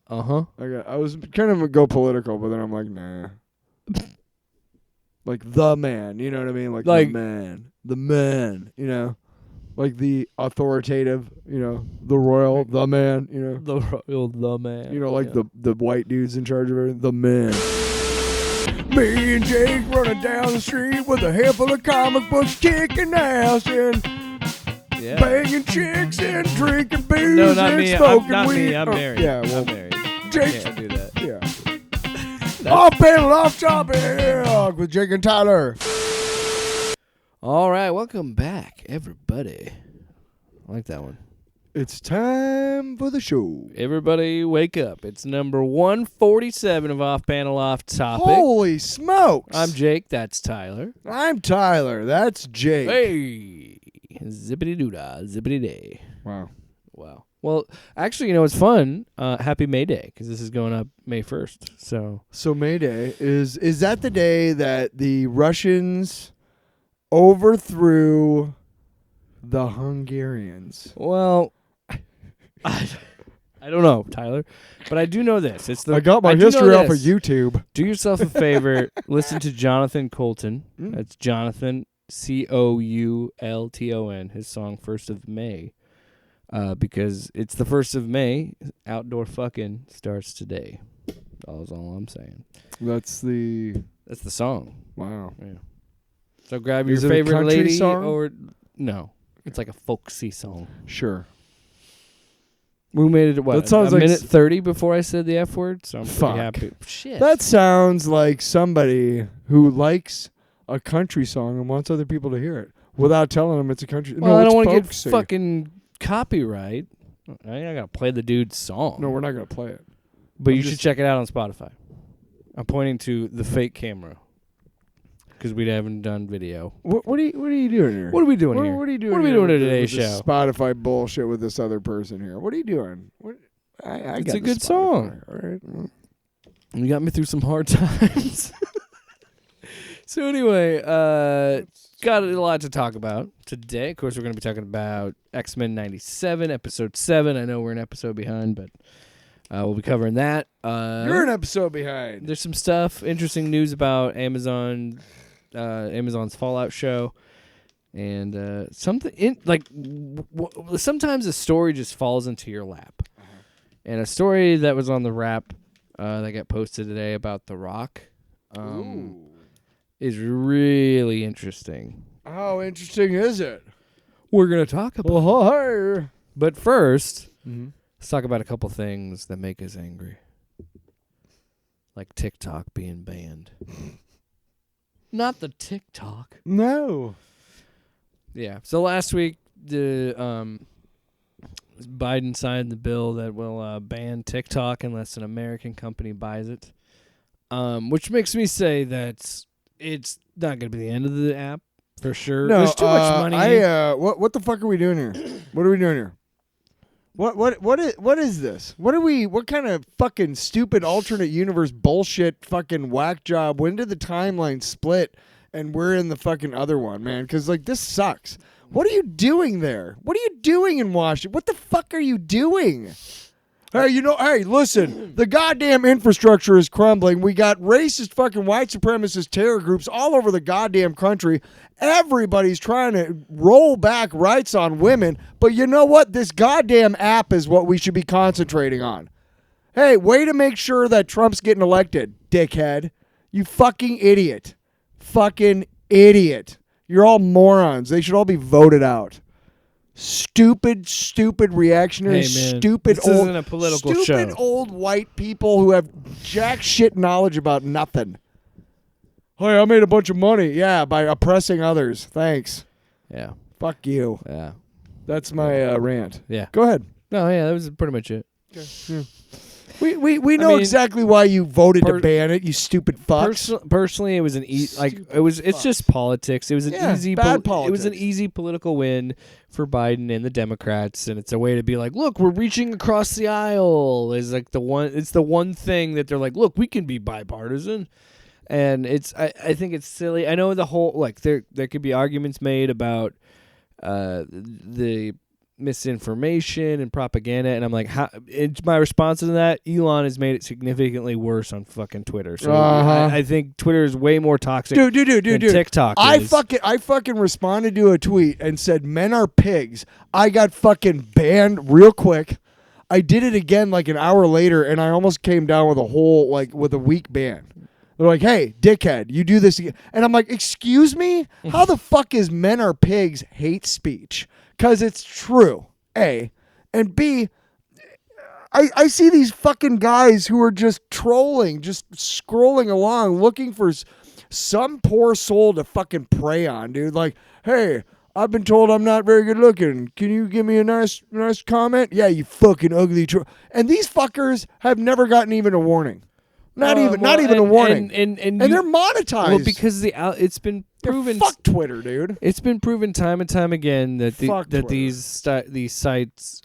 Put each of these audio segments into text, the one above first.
Uh-huh. I was kind of go political, but then I'm like, nah. Like the man, you know what I mean? Like the man, you know? Like the authoritative, you know, the royal, the man, you know? The man. You know, like the white dudes in charge of everything, the man. Me and Jake running down the street with a handful of comic books, kicking ass and banging chicks and drinking booze No, not and me. smoking Not weed. me. I'm married. Yeah, well, I'm married. Jake. Can't do that. Yeah. Off panel, off topic with Jake and Tyler. All right, welcome back, everybody. I like that one. It's time for the show. Everybody wake up. It's number 147 of Off Panel Off Topic. Holy smokes. I'm Jake. That's Tyler. I'm Tyler. That's Jake. Hey. Zippity-doo-dah. Zippity-day. Wow. Well, actually, you know, it's fun. Happy May Day, because this is going up May 1st. So May Day, is that the day that the Russians overthrew the Hungarians? Well, I don't know, Tyler, but I do know this. I got my history off of YouTube. Do yourself a favor. Listen to Jonathan Coulton. That's Jonathan, Coulton. His song "First of May," because it's the 1st of May. Outdoor fucking starts today. That's all I'm saying. That's the song. Wow. Yeah. So grab your Is it a favorite country lady song? or no. It's like a folksy song. Sure. We made it, what, That sounds a like minute 30 before I said the F word? So I'm pretty Fuck. happy. Shit. That sounds like somebody who likes a country song and wants other people to hear it without telling them it's a country. Well, no, I don't want to get fucking copyright. I ain't got to play the dude's song. No, we're not going to play it. But you should check it out on Spotify. I'm pointing to the fake camera because we haven't done video. What are you doing here? What are we doing here? What are you doing? What are we here doing in with today's this show? Spotify bullshit with this other person here. What are you doing? I It's got a the good Spotify, song. All right. You got me through some hard times. So anyway, got a lot to talk about today. Of course, we're going to be talking about X-Men 97, Episode 7. I know we're an episode behind, but we'll be covering that. You're an episode behind. There's some stuff, interesting news about Amazon's Fallout show. And something sometimes a story just falls into your lap. And a story that was on the Wrap that got posted today about The Rock is really interesting. How interesting is it? We're going to talk about it. Hey. But first, let's talk about a couple things that make us angry. Like TikTok being banned. Not the TikTok. No. Yeah. So last week, the Biden signed the bill that will ban TikTok unless an American company buys it, which makes me say that it's not going to be the end of the app for sure. No, there's too much money. What the fuck are we doing here? What are we doing here? What is this? What kind of fucking stupid alternate universe bullshit fucking whack job? When did the timeline split and we're in the fucking other one, man? Because like this sucks. What are you doing there? What are you doing in Washington? What the fuck are you doing? Hey, listen, the goddamn infrastructure is crumbling. We got racist fucking white supremacist terror groups all over the goddamn country. Everybody's trying to roll back rights on women. But you know what? This goddamn app is what we should be concentrating on. Hey, way to make sure that Trump's getting elected, dickhead. You fucking idiot. Fucking idiot. You're all morons. They should all be voted out. Stupid reactionary, Hey, man, stupid this old, isn't a political stupid show. old white people who have jack shit knowledge about nothing. Hey, I made a bunch of money. Yeah, by oppressing others. Thanks. Yeah. Fuck you. Yeah. That's my rant. Yeah. Go ahead. No, yeah, that was pretty much it. Yeah. We know exactly why you voted to ban it, you stupid fucks. Personally, it was it's just politics. It was an bad politics. It was an easy political win for Biden and the Democrats, and it's a way to be like, look, we're reaching across the aisle. It's the one thing that they're like, look, we can be bipartisan. And I think it's silly. I know the whole there could be arguments made about the misinformation and propaganda, and I'm like, how? It's my response to that. Elon has made it significantly worse on fucking Twitter. So I think Twitter is way more toxic. Dude. Than TikTok is. I fucking responded to a tweet and said men are pigs. I got fucking banned real quick. I did it again like an hour later, and I almost came down with with a week ban. They're like, hey, dickhead, you do this again. And I'm like, excuse me? How the fuck is men are pigs hate speech? Because it's true, A. And B, I see these fucking guys who are just trolling, just scrolling along, looking for some poor soul to fucking prey on, dude. Like, hey, I've been told I'm not very good looking. Can you give me a nice comment? Yeah, you fucking ugly troll. And these fuckers have never gotten even a warning. Not even a warning. And they're monetized. Well, because it's been proven. Fuck Twitter, dude. It's been proven time and time again that these sites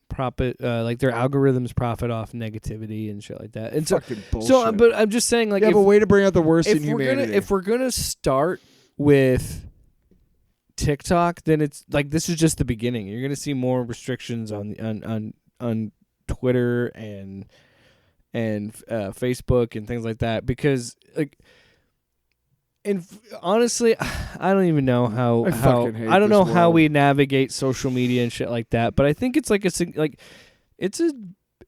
profit, like their algorithms profit off negativity and shit like that. And fucking bullshit. So, but I'm just saying, like, you have a way to bring out the worst in humanity. If we're gonna start with TikTok, then it's like this is just the beginning. You're gonna see more restrictions on Twitter and Facebook and things like that, because like, and honestly, I don't even know how I don't know how we navigate social media and shit like that. But I think it's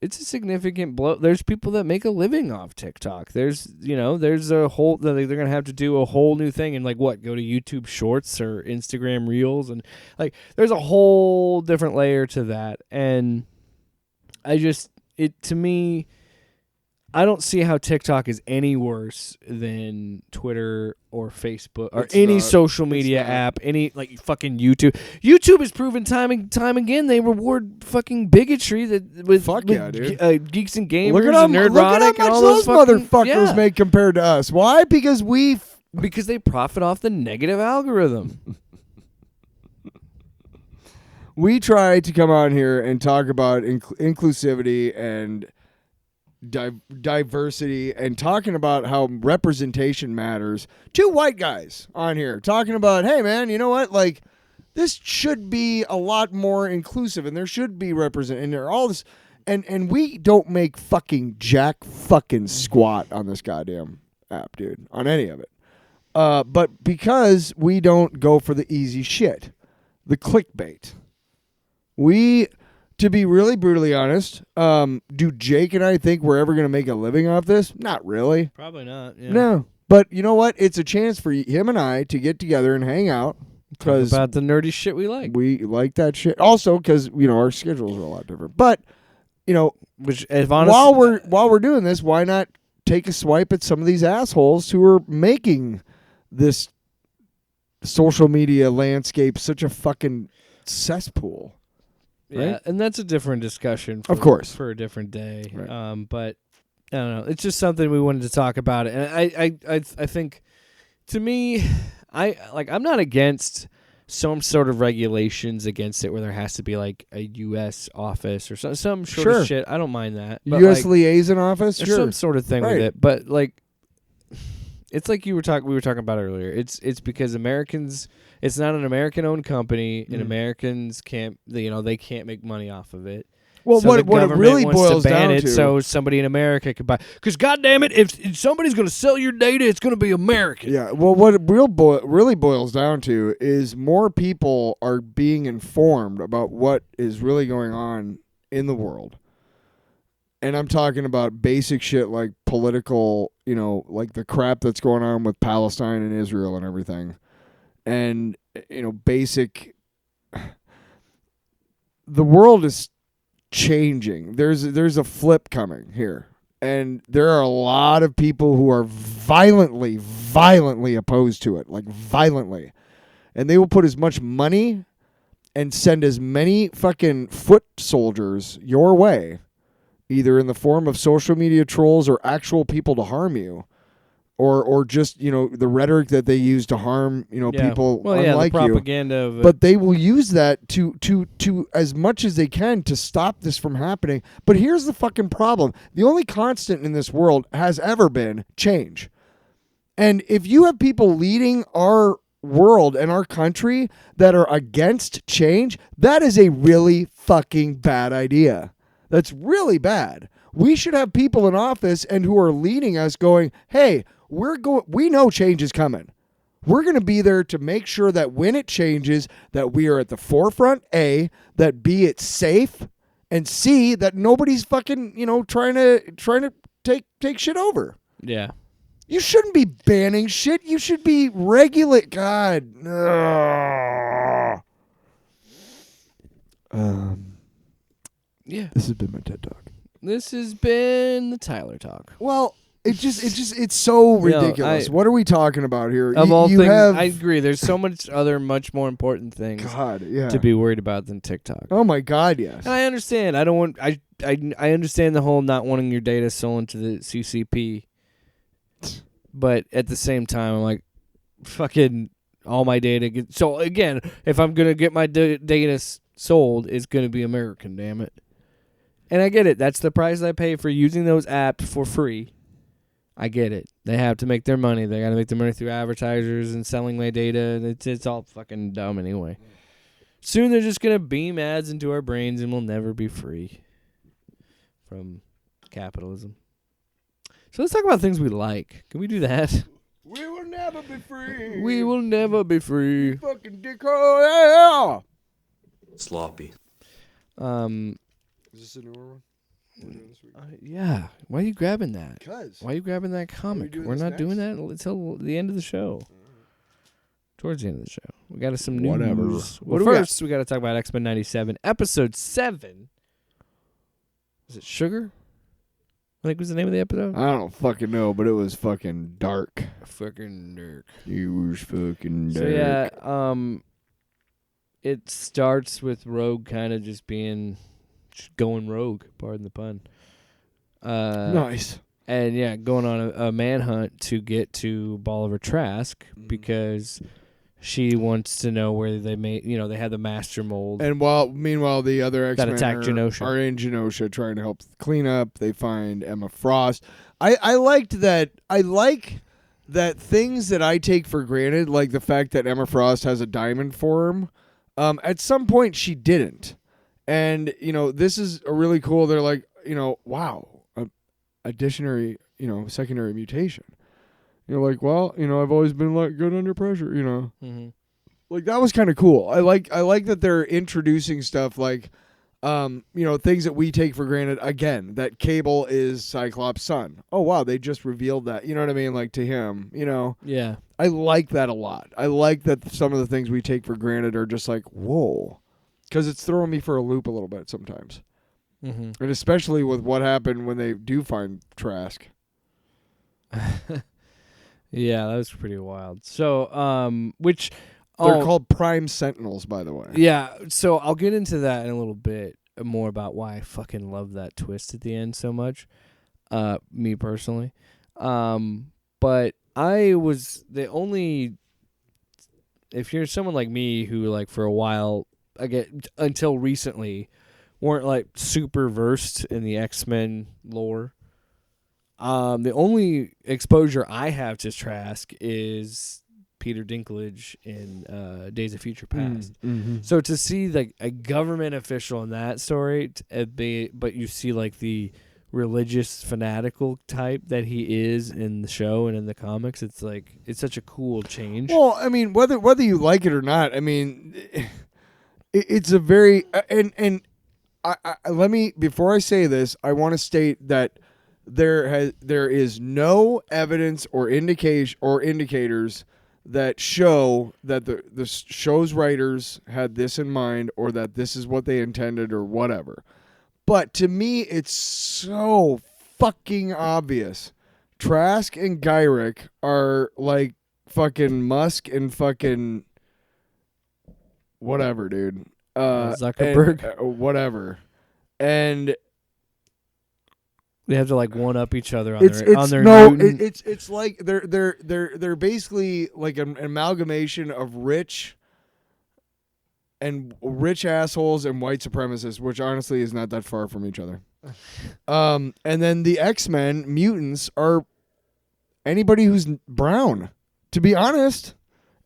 it's a significant blow. There's people that make a living off TikTok. There's a whole, they're gonna have to do a whole new thing and go to YouTube Shorts or Instagram Reels, and like there's a whole different layer to that. And to me, I don't see how TikTok is any worse than Twitter or Facebook or any social media app, any like fucking YouTube. YouTube has proven time and time again they reward fucking bigotry dude. Geeks and gamers and Nerdrotic. Look at how much those motherfuckers make compared to us. Why? Because because they profit off the negative algorithm. We try to come on here and talk about inclusivity and diversity and talking about how representation matters. Two white guys on here talking about, hey man, you know what? Like, this should be a lot more inclusive, and there should be and there all this, and we don't make fucking jack fucking squat on this goddamn app, dude, on any of it. But because we don't go for the easy shit, the clickbait, to be really brutally honest, do Jake and I think we're ever going to make a living off this? Not really. Probably not. Yeah. No. But you know what? It's a chance for him and I to get together and hang out. Talk about the nerdy shit we like. We like that shit. Also, because, our schedules are a lot different. But, which, if honestly, while we're doing this, why not take a swipe at some of these assholes who are making this social media landscape such a fucking cesspool? Yeah, right? And that's a different discussion. Of course, for a different day. Right. But I don't know. It's just something we wanted to talk about. And I think, to me, I'm not against some sort of regulations against it where there has to be like a U.S. office or some sort of shit. I don't mind that. But U.S. liaison office, or some sort of thing with it. But like, it's like we were talking about earlier. It's because Americans. It's not an American-owned company, and Americans can't. They can't make money off of it. Well, so what it really boils down to, so somebody in America could buy. Because goddamn it, if somebody's going to sell your data, it's going to be American. Yeah. Well, what it really boils down to is more people are being informed about what is really going on in the world. And I'm talking about basic shit like political, like the crap that's going on with Palestine and Israel and everything. And, basic. The world is changing. There's a flip coming here. And there are a lot of people who are violently opposed to it. Like, violently. And they will put as much money and send as many fucking foot soldiers your way, either in the form of social media trolls or actual people to harm you. Or just, the rhetoric that they use to harm, people unlike the propaganda you. Of it. But they will use that to as much as they can to stop this from happening. But here's the fucking problem. The only constant in this world has ever been change. And if you have people leading our world and our country that are against change, that is a really fucking bad idea. That's really bad. We should have people in office and who are leading us going, hey, we know change is coming. We're going to be there to make sure that when it changes, that we are at the forefront, A, that B, it's safe, and C, that nobody's fucking, trying to take shit over. Yeah. You shouldn't be banning shit. You should be regulate. God. Yeah. This has been my TED Talk. This has been the Tyler Talk. Well, it's so ridiculous. What are we talking about here? Of all things, I agree. There's so much more important things to be worried about than TikTok. Oh my God, yes. And I understand. I understand the whole not wanting your data stolen to the CCP. But at the same time, I'm like, fucking all my data. So again, if I'm gonna get my data sold, it's gonna be American. Damn it. And I get it. That's the price I pay for using those apps for free. I get it. They have to make their money. They got to make their money through advertisers and selling my data. It's all fucking dumb anyway. Soon they're just going to beam ads into our brains and we'll never be free from capitalism. So let's talk about things we like. Can we do that? We will never be free. We will never be free. You fucking dickhole. Yeah. Sloppy. Is this a newer one? Yeah. Why are you grabbing that? Because. Why are you grabbing that comic? We're not doing that until the end of the show. Towards the end of the show. We got some news. Whatever. Well, first, we got to talk about X-Men 97. Episode 7. Was it Sugar? I think was the name of the episode. I don't fucking know, but it was fucking dark. Fucking dark. It was fucking dark. So, yeah, it starts with Rogue kind of just going rogue, pardon the pun. Nice. And yeah, going on a manhunt to get to Bolivar Trask because she wants to know where they made, they had the master mold. And meanwhile, the other X-Men that attacked Genosha are in Genosha trying to help clean up. They find Emma Frost. I liked that. I like that things that I take for granted, like the fact that Emma Frost has a diamond form. At some point, she didn't. And, this is a really cool, they're like, wow, additionary, secondary mutation. You're like, well, I've always been like good under pressure, Mm-hmm. Like that was kind of cool. I like that they're introducing stuff like, things that we take for granted. Again, that Cable is Cyclops' son. Oh, wow, they just revealed that. You know what I mean? Like to him, Yeah. I like that a lot. I like that some of the things we take for granted are just like, whoa. Because it's throwing me for a loop a little bit sometimes. Mm-hmm. And especially with what happened when they do find Trask. Yeah, that was pretty wild. So, which... They're called Prime Sentinels, by the way. Yeah, so I'll get into that in a little bit more about why I fucking love that twist at the end so much. Me personally. But I was the only... If you're someone like me who, like, for a while... until recently, weren't like super versed in the X-Men lore. The only exposure I have to Trask is Peter Dinklage in Days of Future Past. Mm-hmm. So to see like a government official in that story, but you see like the religious fanatical type that he is in the show and in the comics, it's like it's such a cool change. Well, I mean, whether you like it or not, I mean. It's a very and I let me before I say this, I want to state that there is no evidence or indicators that show that the show's writers had this in mind or that this is what they intended or whatever. But to me, it's so fucking obvious. Trask and Gyrick are like fucking Musk and fucking. Whatever, dude. Zuckerberg. And, whatever. And they have to like one up each other on their it's like they're basically like an amalgamation of rich assholes and white supremacists, which honestly is not that far from each other. And then the X-Men mutants are anybody who's brown. To be honest.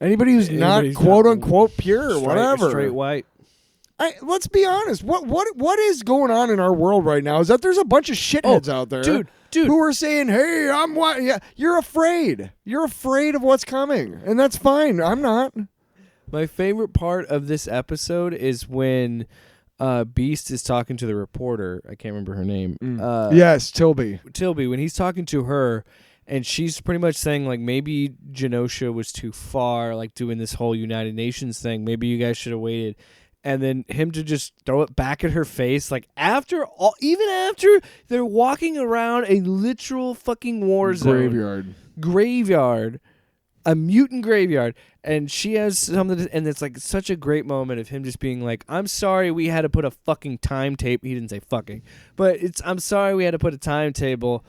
Anybody who's not Anybody's quote not unquote pure or whatever. straight white. Let's be honest. What is going on in our world right now is that there's a bunch of shitheads out there, dude, who are saying, "Hey, I'm white." Yeah, you're afraid. You're afraid of what's coming, and that's fine. I'm not. My favorite part of this episode is when Beast is talking to the reporter. I can't remember her name. Yes, Tilby, when he's talking to her, and she's pretty much saying, like, maybe Genosha was too far, like, doing this whole United Nations thing. Maybe you guys should have waited. And then him to just throw it back at her face, like, even after they're walking around a literal fucking war zone. Graveyard. A mutant graveyard. And she has something, and it's, like, such a great moment of him just being like, I'm sorry we had to put a fucking timetable. He didn't say fucking. But I'm sorry we had to put a timetable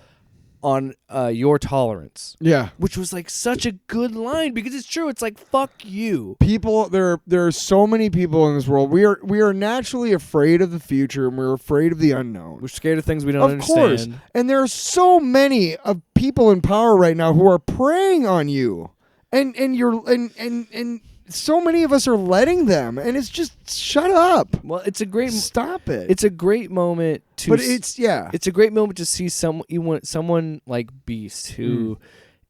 on your tolerance. Yeah. Which was like such a good line because it's true. It's like, fuck you. People, there are so many people in this world. We are naturally afraid of the future, and we're afraid of the unknown. We're scared of things we don't understand. Of course. And there are so many of people in power right now who are preying on you. And so many of us are letting them, and it's just shut up. Well, stop it. It's a great moment to. But it's a great moment to see someone like Beast who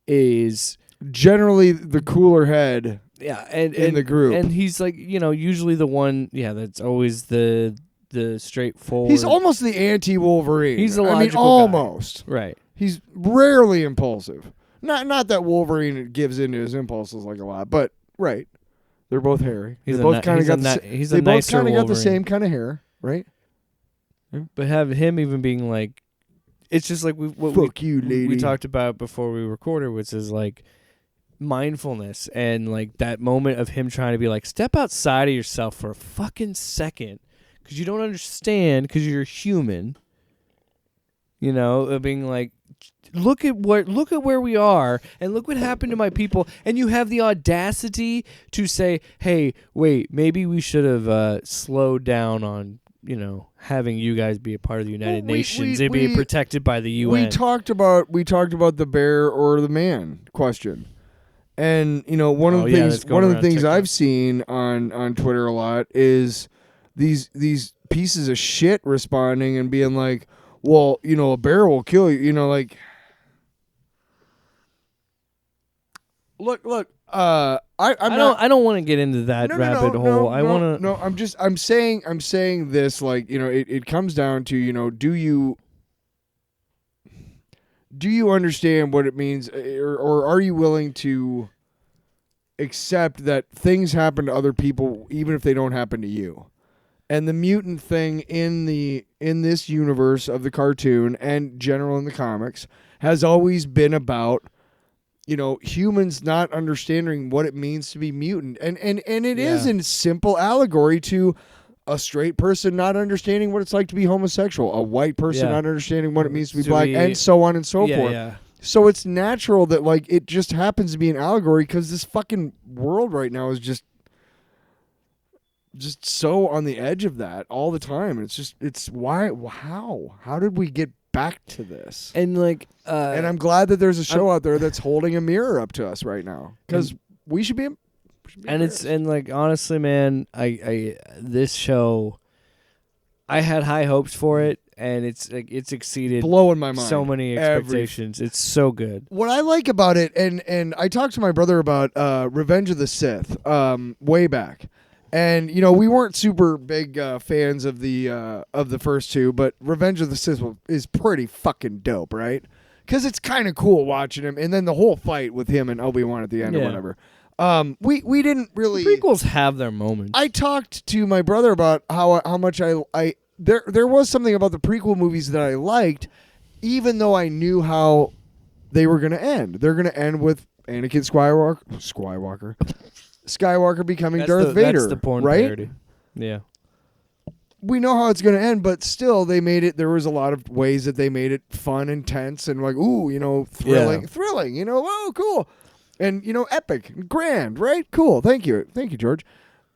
is generally the cooler head. Yeah, and in the group, and he's like, usually the one. Yeah, that's always the straightforward. He's almost the anti-Wolverine. He's a logical almost guy. Right. He's rarely impulsive. Not that Wolverine gives into his impulses like a lot, but right. They're both hairy. They both kind of got the same kind of hair, right? Yeah. But have him even being like, it's just like we talked about before we recorded, which is like mindfulness and like that moment of him trying to be like, step outside of yourself for a fucking second because you don't understand because you're human. Being like, look at where we are and look what happened to my people, and you have the audacity to say, hey, wait, maybe we should have slowed down on having you guys be a part of the United Nations and be protected by the UN. We talked about the bear or the man question, and one of the things I've seen on Twitter a lot is these pieces of shit responding and being like, well, a bear will kill you. Like, look. I don't want to get into that rabbit hole. I'm saying this, like, it comes down to, do you understand what it means, or are you willing to accept that things happen to other people even if they don't happen to you? And the mutant thing in this universe of the cartoon and general in the comics has always been about, humans not understanding what it means to be mutant. And it is a simple allegory to a straight person not understanding what it's like to be homosexual, a white person not understanding what it means to be black, and so on and so forth. Yeah. So it's natural that, like, it just happens to be an allegory because this fucking world right now is just so on the edge of that all the time. How did we get back to this? And like, and I'm glad that there's a show out there that's holding a mirror up to us right now, because we should be. And like, honestly, man, I this show, I had high hopes for it, and it's exceeded, blowing my mind, so many expectations. It's so good. What I like about it, and I talked to my brother about Revenge of the Sith way back. And we weren't super big fans of the first two, but Revenge of the Sith is pretty fucking dope, right? Because it's kind of cool watching him, and then the whole fight with him and Obi-Wan at the end or whatever. We didn't really. The prequels have their moments. I talked to my brother about how much there was something about the prequel movies that I liked, even though I knew how they were going to end. They're going to end with Anakin Skywalker becoming Darth Vader. That's the porn right? parody. Yeah. We know how it's going to end, but still, they made it. There was a lot of ways that they made it fun and tense and like, ooh, thrilling. Oh, cool, and epic, grand, right? Cool. Thank you, George.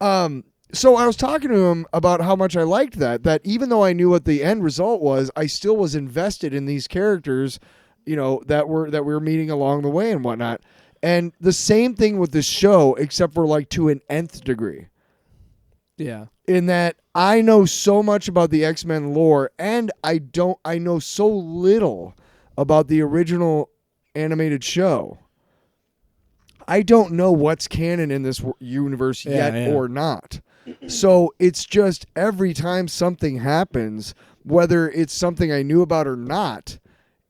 So I was talking to him about how much I liked that. That even though I knew what the end result was, I still was invested in these characters, that we were meeting along the way and whatnot. And the same thing with the show, except for like to an nth degree. Yeah. In that I know so much about the X-Men lore, and I know so little about the original animated show. I don't know what's canon in this universe yet or not. So it's just every time something happens, whether it's something I knew about or not,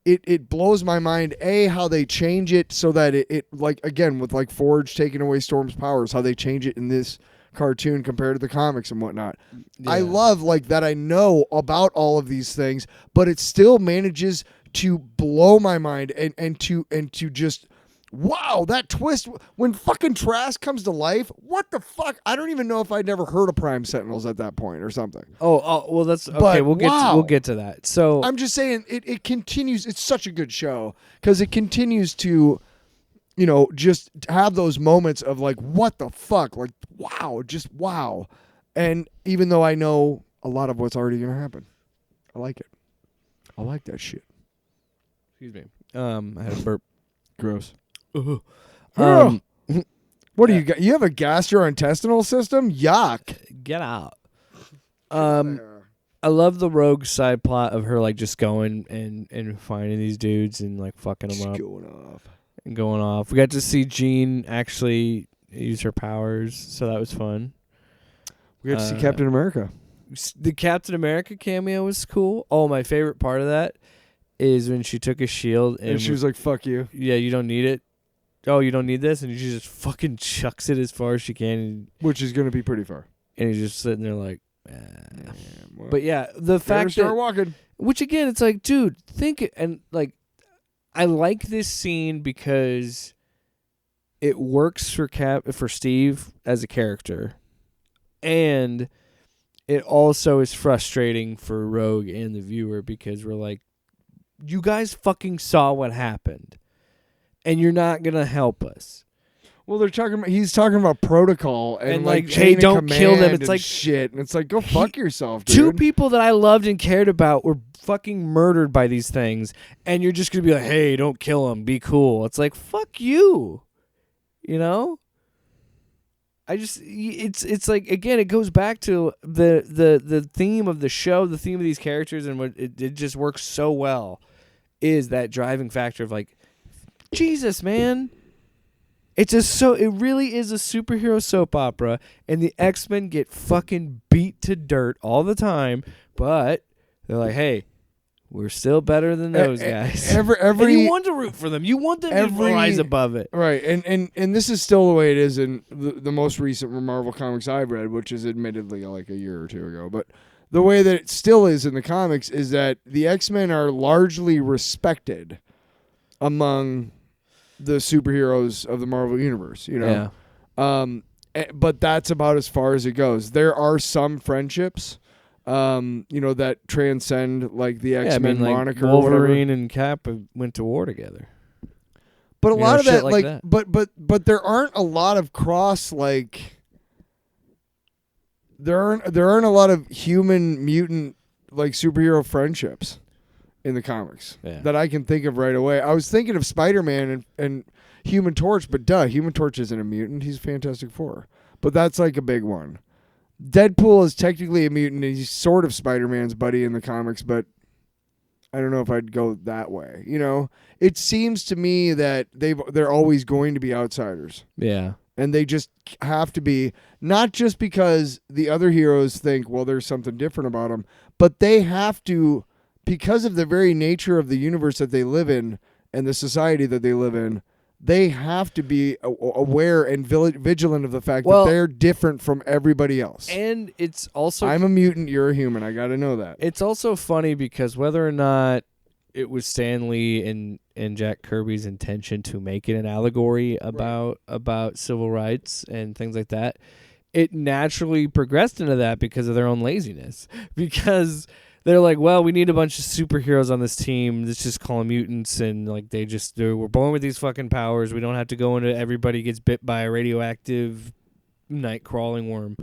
it blows my mind, how they change it so that it like, again, with like Forge taking away Storm's powers, how they change it in this cartoon compared to the comics and whatnot. Yeah. I love like that I know about all of these things, but it still manages to blow my mind and to just, wow, that twist when fucking Trask comes to life. What the fuck? I don't even know if I'd never heard of Prime Sentinels at that point or something. Oh, well, that's okay. But, we'll get to that. So I'm just saying it continues. It's such a good show because it continues to, just have those moments of like, what the fuck? Like, wow, just wow. And even though I know a lot of what's already going to happen, I like it. I like that shit. Excuse me. I had a burp. Gross. What do you got? You have a gastrointestinal system? Yuck. Get out. I love the rogue side plot of her like just going and finding these dudes and like fucking them up. Going off. We got to see Jean actually use her powers, so that was fun. We got to see Captain America. The Captain America cameo was cool. Oh, my favorite part of that is when she took a shield and she was like, "Fuck you." Yeah, you don't need it. Oh, you don't need this, and she just fucking chucks it as far as she can, which is gonna be pretty far. And he's just sitting there like, but yeah, the fact that walking. Which again, it's like, dude, think and like, I like this scene because it works for Steve as a character, and it also is frustrating for Rogue and the viewer because we're like, you guys fucking saw what happened. And you're not gonna help us. Well, he's talking about protocol and like, hey, don't kill them. It's like shit, and it's like, go fuck yourself, dude. Two people that I loved and cared about were fucking murdered by these things, and you're just gonna be like, hey, don't kill them. Be cool. It's like, fuck you. It's like, again, it goes back to the theme of the show, the theme of these characters, and what it just works so well is that driving factor of like, Jesus, man. It really is a superhero soap opera, and the X-Men get fucking beat to dirt all the time, but they're like, hey, we're still better than those guys. And you want to root for them. You want them to rise above it. Right, and this is still the way it is in the most recent Marvel comics I've read, which is admittedly like a year or two ago, but the way that it still is in the comics is that the X-Men are largely respected among the superheroes of the Marvel universe, Yeah. But that's about as far as it goes. There are some friendships, that transcend like the X-Men moniker. Wolverine and Cap went to war together. But a lot of that, like that. But there aren't a lot of cross like. There aren't a lot of human mutant like superhero friendships in the comics that I can think of right away. I was thinking of Spider-Man and Human Torch, but Human Torch isn't a mutant. He's Fantastic Four. But that's like a big one. Deadpool is technically a mutant. He's sort of Spider-Man's buddy in the comics, but I don't know if I'd go that way. It seems to me that they're always going to be outsiders. Yeah. And they just have to be, not just because the other heroes think, well, there's something different about them, but they have to, because of the very nature of the universe that they live in and the society that they live in, they have to be aware and vigilant of the fact that they're different from everybody else. And it's also... I'm a mutant, you're a human. I got to know that. It's also funny because whether or not it was Stan Lee and Jack Kirby's intention to make it an allegory about civil rights and things like that, it naturally progressed into that because of their own laziness. Because... they're like, well, we need a bunch of superheroes on this team. Let's just call them mutants. And like we're born with these fucking powers. We don't have to go into everybody gets bit by a radioactive night crawling worm.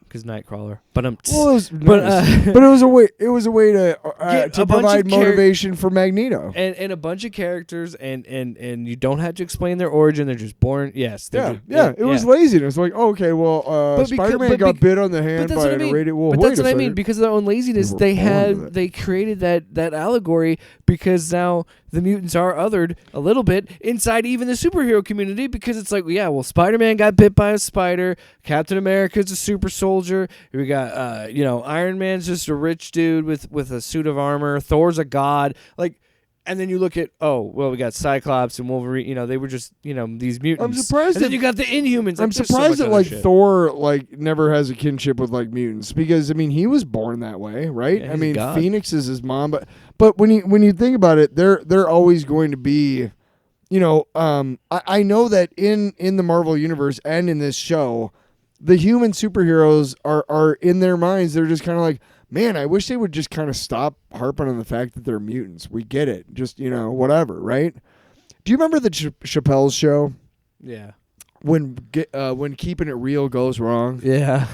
because Nightcrawler. But Well, it was but nice. But it was a way. It was a way to Get a bunch provide of motivation for Magneto. and a bunch of characters, and you don't have to explain their origin. They're just born. Yes. It was laziness. Like, okay, well, Spider-Man got bit on the hand by an irradiated. Well, but wait that's a what I second. mean. Because of their own laziness, They were born with it. they created that allegory because now the mutants are othered a little bit inside even the superhero community, because it's like, yeah, well, Spider-Man got bit by a spider. Captain America's a super soldier. We got, Iron Man's just a rich dude with a suit of armor. Thor's a god. Like, and then you look at, we got Cyclops and Wolverine. They were just, these mutants. I'm surprised. And then you got the Inhumans. I'm surprised that Thor never has a kinship with mutants, because I mean, he was born that way, right? Yeah, I mean, God. Phoenix is his mom, but when you think about it, they're always going to be, I know that in the Marvel universe and in this show, the human superheroes are in their minds, they're just kind of like, man, I wish they would just kind of stop harping on the fact that they're mutants. We get it. Just, whatever, right? Do you remember the Chappelle's show? Yeah. When keeping it real goes wrong? Yeah.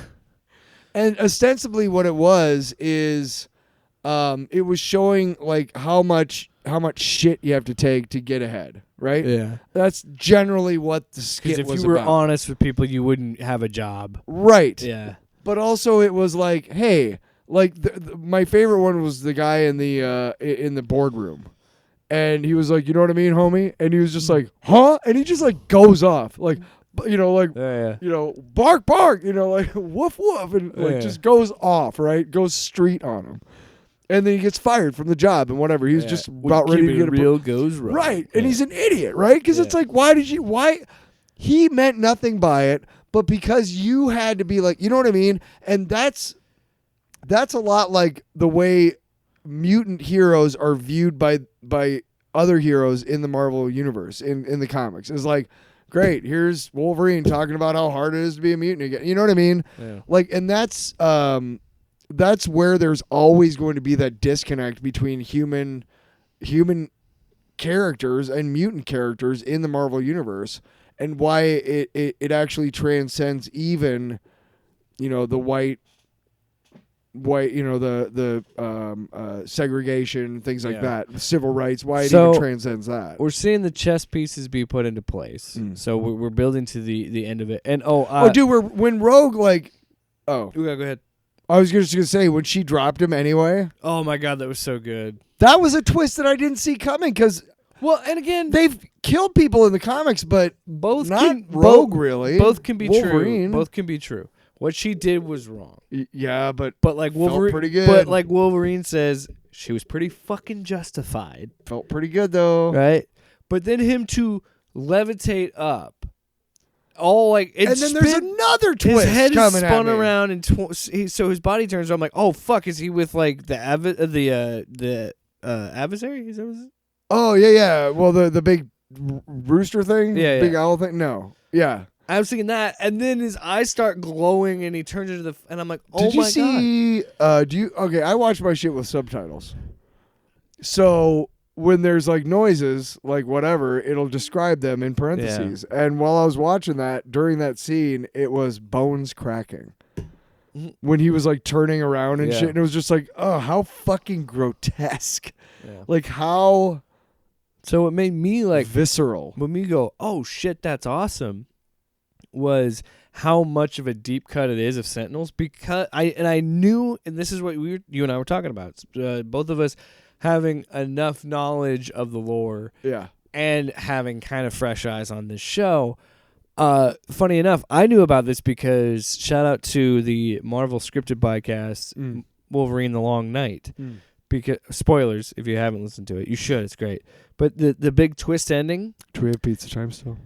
And ostensibly what it was is it was showing how much shit you have to take to get ahead, right? Yeah. That's generally what the skit Because was if you were about. honest with people, you wouldn't have a job. Right. Yeah. But also it was like, hey, my favorite one was the guy in the boardroom, and he was like, you know what I mean, homie? And he was just like, huh? And he just goes off bark, bark, woof woof, and just goes off, right? Goes street on him, and then he gets fired from the job and whatever. He was just about ready to get real goes wrong. right, and he's an idiot, right? Because it's like, why he meant nothing by it, but because you had to be like, you know what I mean? And that's a lot like the way mutant heroes are viewed by other heroes in the Marvel universe, in the comics. It's like, great, here's Wolverine talking about how hard it is to be a mutant again. You know what I mean? Yeah. And that's where there's always going to be that disconnect between human characters and mutant characters in the Marvel universe, and why it actually transcends even, the white, the segregation, things like that, civil rights, why it even transcends that. We're seeing the chess pieces be put into place. So we're building to the end of it. And when Rogue go ahead. I was just gonna say, when she dropped him anyway. Oh my God, that was so good. That was a twist that I didn't see coming, because and again, they've killed people in the comics, but both not Rogue really. Both can be Wolverine. true. Both can be true. What she did was wrong. Yeah, but Wolverine, felt pretty good. But Wolverine says, she was pretty fucking justified. Felt pretty good though, right? But then him to levitate up. And then there's another twist. His head coming is spun at me. around, and so his body turns around. I'm like, oh fuck, is he with the adversary? Is that what it is? Oh yeah. Well, the big rooster thing, big owl thing. No, yeah. I was thinking that, and then his eyes start glowing, and he turns into and I'm like, oh Did you my see? God. Okay, I watch my shit with subtitles. So when there's noises, whatever, it'll describe them in parentheses. Yeah. And while I was watching that, during that scene, it was bones cracking. When he was turning around and shit, and it was just oh, how fucking grotesque. Yeah. How. So it made me visceral. When we go, oh shit, that's awesome, was how much of a deep cut it is of Sentinels, because I knew, and this is what you and I were talking about, both of us having enough knowledge of the lore, and having kind of fresh eyes on this show. Funny enough, I knew about this because shout out to the Marvel scripted podcast, Wolverine: The Long Night. Because spoilers, if you haven't listened to it, you should. It's great. But the big twist ending. Do we have pizza time still?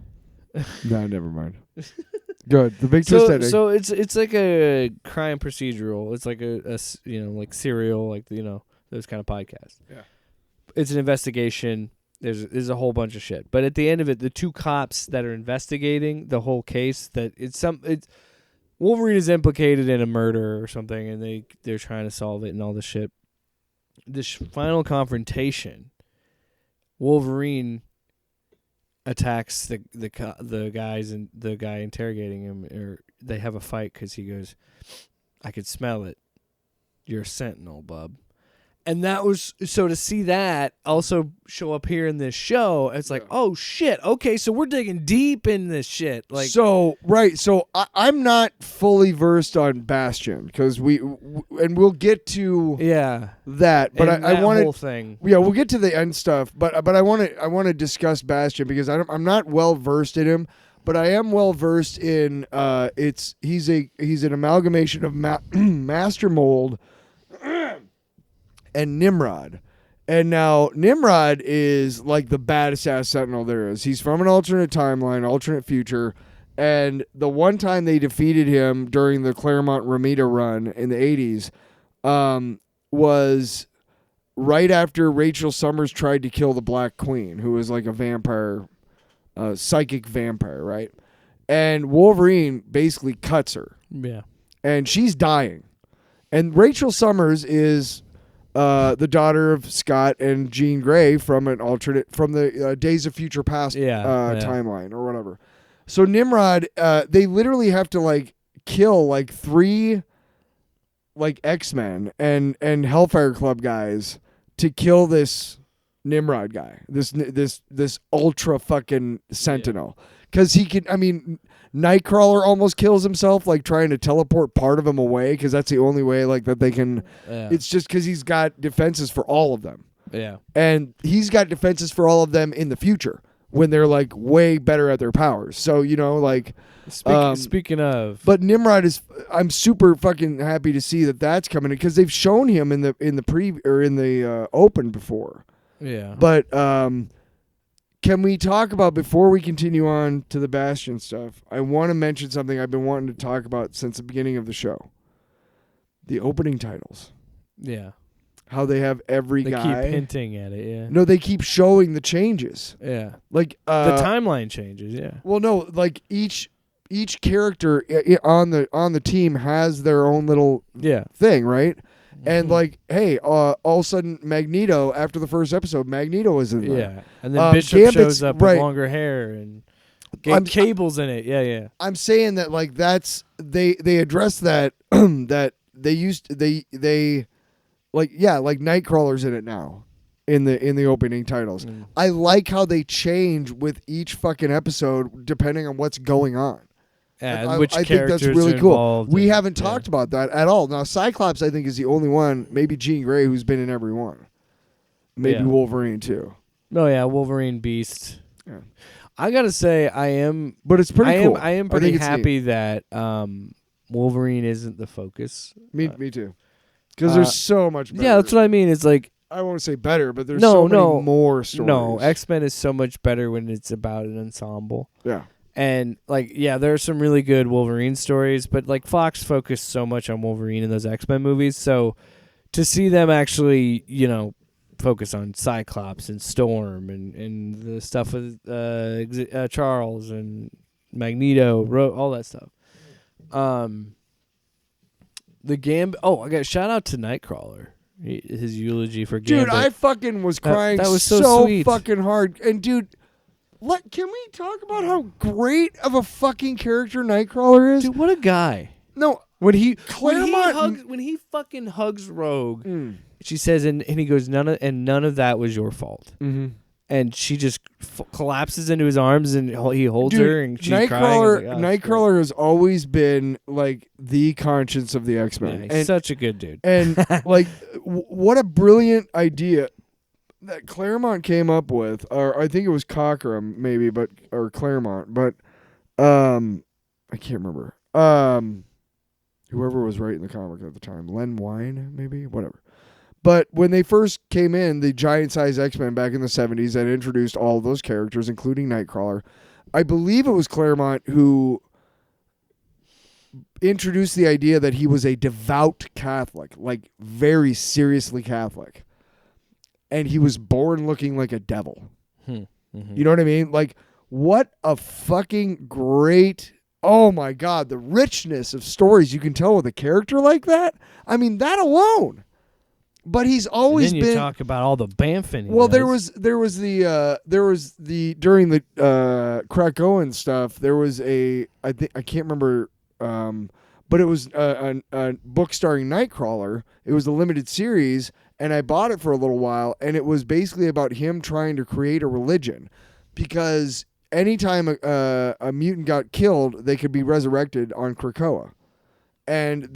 No, never mind. Good. The big twist ending. So it's like a crime procedural. It's like a serial, those kind of podcasts. Yeah. It's an investigation. There's a whole bunch of shit. But at the end of it, the two cops that are investigating the whole case, that it's Wolverine is implicated in a murder or something, and they're trying to solve it and all this shit. This final confrontation, Wolverine attacks the guys, and the guy interrogating him, or they have a fight because he goes, I could smell it. You're a sentinel, bub. And that was so to see that also show up here in this show. It's like, oh shit. Okay, so we're digging deep in this shit. Like, so right. So I'm not fully versed on Bastion because we'll get to that. But I want whole thing. Yeah, we'll get to the end stuff. But I want to discuss Bastion because I'm not well versed in him. But I am well versed in he's an amalgamation of Master Mold and Nimrod. And now Nimrod is like the baddest ass sentinel there is. He's from an alternate timeline, alternate future. And the one time they defeated him during the Claremont Ramita run in the 80s was right after Rachel Summers tried to kill the Black Queen, who was like a vampire, psychic vampire, right? And Wolverine basically cuts her. Yeah. And she's dying. And Rachel Summers is the daughter of Scott and Jean Grey from the Days of Future Past timeline or whatever. So Nimrod, they literally have to like kill like 3 like X-Men and Hellfire Club guys to kill this Nimrod guy, this ultra fucking sentinel. Because he can, I mean, Nightcrawler almost kills himself, like trying to teleport part of him away, because that's the only way, like, that they can. Yeah. It's just because he's got defenses for all of them. Yeah. And he's got defenses for all of them in the future when they're, like, way better at their powers. So, you know, like. Speaking of. But Nimrod is. I'm super fucking happy to see that that's coming in, because they've shown him in the open before. Yeah. But, can we talk about, before we continue on to the Bastion stuff, I want to mention something I've been wanting to talk about since the beginning of the show. The opening titles. Yeah. How they have every guy. They keep hinting at it, yeah. No, they keep showing the changes. Yeah. Like the timeline changes, yeah. Well, no, like each character on the team has their own little thing, right? And like, hey, all of a sudden, Magneto, after the first episode, Magneto is in there. Yeah, and then Bishop shows up with longer hair and Cable's in it. Yeah, yeah. I'm saying that like that's they address that that they like Nightcrawler's in it now in the opening titles. I like how they change with each fucking episode depending on what's going on. Yeah, I think that's really cool. We haven't talked about that at all. Now, Cyclops, I think, is the only one, maybe Jean Grey, who's been in every one. Maybe Wolverine, too. Oh, yeah, Wolverine, Beast. Yeah. I got to say, I am... But it's pretty cool. I am pretty happy that Wolverine isn't the focus. Me too. Because there's so much better. Yeah, that's what I mean. It's like... I won't say better, but there's so many more stories. No, X-Men is so much better when it's about an ensemble. Yeah. And, like, yeah, there are some really good Wolverine stories, but, like, Fox focused so much on Wolverine in those X-Men movies, so to see them actually, you know, focus on Cyclops and Storm and the stuff with Charles and Magneto, all that stuff. I got shout out to Nightcrawler. His eulogy for Gambit. Dude, I fucking was crying that was so sweet. Fucking hard. And, dude... Can we talk about how great of a fucking character Nightcrawler is? Dude, what a guy. No. When he fucking hugs Rogue, she says, and he goes, none of that was your fault. Mm-hmm. And she just collapses into his arms, and he holds her, and she's crying. Nightcrawler has always been, like, the conscience of the X-Men. Yeah, he's such a good dude. And, like, what a brilliant idea that Claremont came up with, or I think it was Cockrum maybe, or Claremont, but I can't remember. Whoever was writing the comic at the time, Len Wein maybe, whatever. But when they first came in, the giant-size X-Men back in the 70s that introduced all of those characters, including Nightcrawler, I believe it was Claremont who introduced the idea that he was a devout Catholic, like very seriously Catholic. And he was born looking like a devil. Mm-hmm. You know what I mean? Like, what a fucking great... Oh, my God. The richness of stories you can tell with a character like that. I mean, that alone. But he's always been... Then you talk about all the bamfing. Well, there was the during the Krakoan stuff, there was I can't remember, but it was a book starring Nightcrawler. It was a limited series, and I bought it for a little while, and it was basically about him trying to create a religion, because anytime a mutant got killed, they could be resurrected on Krakoa. And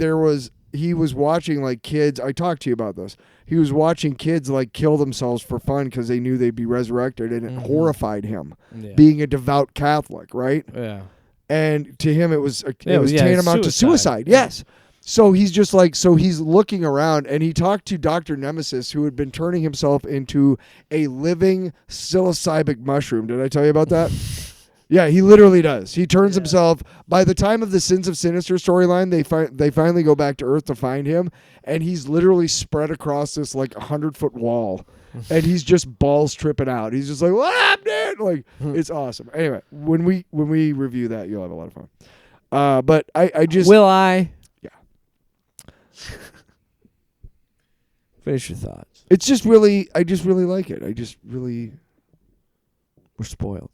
he was watching like kids. I talked to you about this. He was watching kids like kill themselves for fun because they knew they'd be resurrected, and it horrified him, being a devout Catholic, right? Yeah. And to him, it was tantamount to suicide. Yes. So he's just like, he's looking around, and he talked to Dr. Nemesis, who had been turning himself into a living psilocybic mushroom. Did I tell you about that? Yeah, he literally does. He turns himself. By the time of the Sins of Sinister storyline, they finally go back to Earth to find him, and he's literally spread across this like 100-foot wall, and he's just balls tripping out. He's just like, "What up, dude?" Like, it's awesome. Anyway, when we review that, you'll have a lot of fun. But I just will I? Yeah. Finish your thoughts. It's just really, I just really like it. We're spoiled.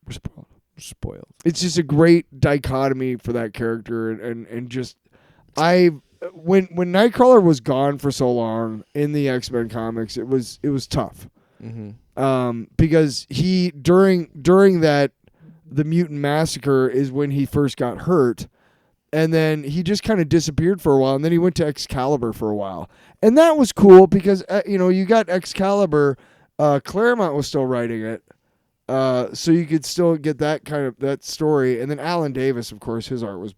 We're spoiled. Spoiled. It's just a great dichotomy for that character, and just when Nightcrawler was gone for so long in the X-Men comics, it was tough. Mm-hmm. Because he during that the mutant massacre is when he first got hurt, and then he just kind of disappeared for a while, and then he went to Excalibur for a while, and that was cool because you got Excalibur. Claremont was still writing it. So you could still get that story, and then Alan Davis, of course, his art was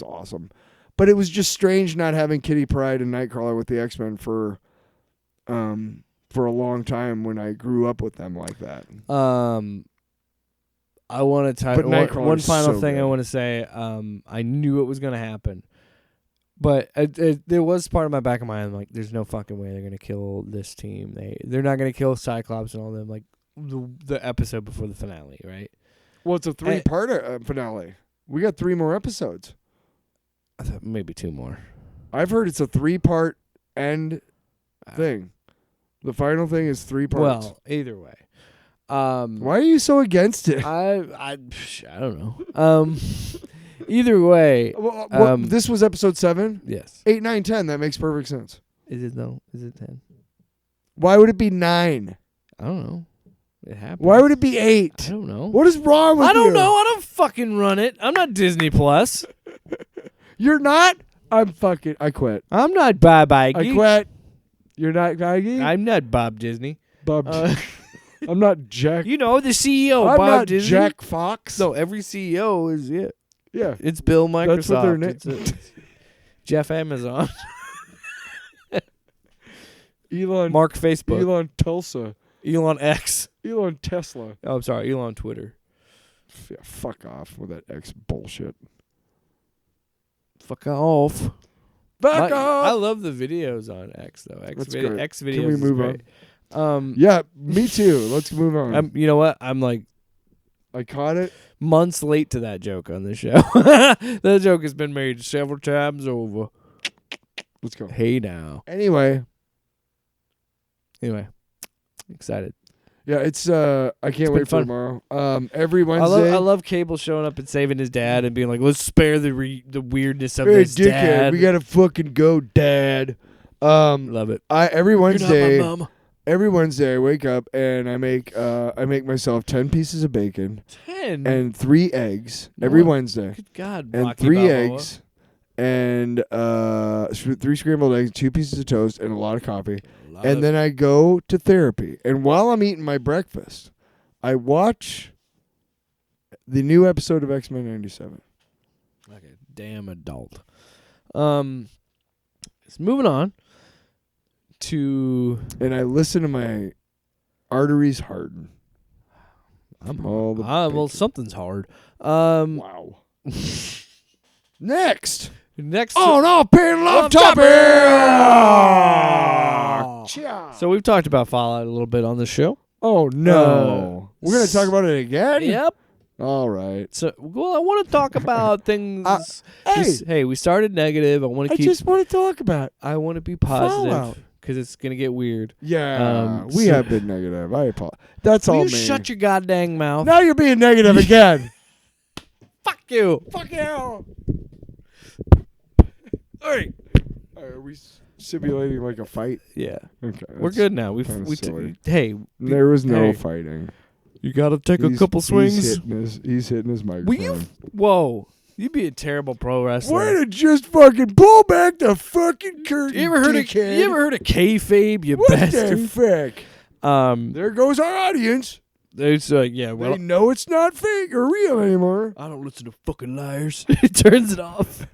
awesome, but it was just strange not having Kitty Pryde and Nightcrawler with the X-Men for a long time when I grew up with them like that. I want to But one final so thing good. I want to say. I knew it was going to happen, but there was part of my back of my mind like, there's no fucking way they're going to kill this team. They're not going to kill Cyclops and all them like. The episode before the finale, right? Well, it's a 3-part finale. We got 3 more episodes. I thought maybe 2 more. I've heard it's a 3-part end thing. The final thing is 3 parts. Well, either way. Why are you so against it? I don't know. Either way. This was episode 7? Yes. 8, 9, 10. That makes perfect sense. Is it no? Is it 10? Why would it be 9? I don't know. It happened. Why would it be 8? I don't know. What is wrong with you? I don't know. I don't fucking run it. I'm not Disney Plus. You're not? I quit. I'm not Bob Iger. I quit. You're not Iger? I'm not Bob Disney. Bob. I'm not Jack. You know, the CEO, I'm Bob not Disney. Jack Fox. No, every CEO is it. Yeah. It's Bill Microsoft. That's what their name. It's Jeff Amazon. Elon. Mark Facebook. Elon Tulsa. Elon X. Elon Tesla. Oh, I'm sorry. Elon Twitter. Yeah, fuck off with that X bullshit. Fuck off. Fuck off. I love the videos on X though. That's great. X videos. Can we move is great. on? Yeah, me too. Let's move on. You know what? I'm like I caught it. months late to that joke on the show. That joke has been made several times over. Let's go. Hey now. Anyway, Excited. yeah, it's I can't wait for fun. tomorrow. Every Wednesday. I love Cable showing up and saving his dad and being like, let's spare the weirdness of Hey, this dickhead, dad. we gotta fucking go, Dad. Love it. Every Wednesday. You're not my mom. Every Wednesday, I wake up and I make myself 10 pieces of bacon 10? and 3 eggs every What? Wednesday, Good God, and Rocky 3 Balboa. eggs, and 3 scrambled eggs, 2 pieces of toast, and a lot of coffee. Love And it. then I go to therapy. And while I'm eating my breakfast, I watch the new episode of X-Men 97. Like a damn adult. It's moving on to And I listen to my arteries harden. All the well, bacon. something's hard. Wow. Next. Next. Oh, no, pin love topic. So we've talked about Fallout a little bit on the show. Oh, no. We're going to talk about it again? Yep. All right. So, well, I want to talk about things. Hey. We started negative. I want I to keep. just want to talk about I want to be Fallout. positive because it's gonna get weird. Yeah, we so- have been negative. I apologize. That's Will all you me. shut your goddamn mouth? Now you're being negative again. Fuck you. Fuck you. All right. Are we simulating like a fight? Yeah. Okay, We're good now. silly. Hey, There was no hey, fighting. you got to take a couple swings. He's hitting his microphone. Whoa. You'd be a terrible pro wrestler. Way to just fucking pull back the fucking curtain, You ever heard of kayfabe, you what bastard? the fuck? There goes our audience. It's like, yeah, well, They know it's not fake or real anymore. I don't listen to fucking liars. It turns it off.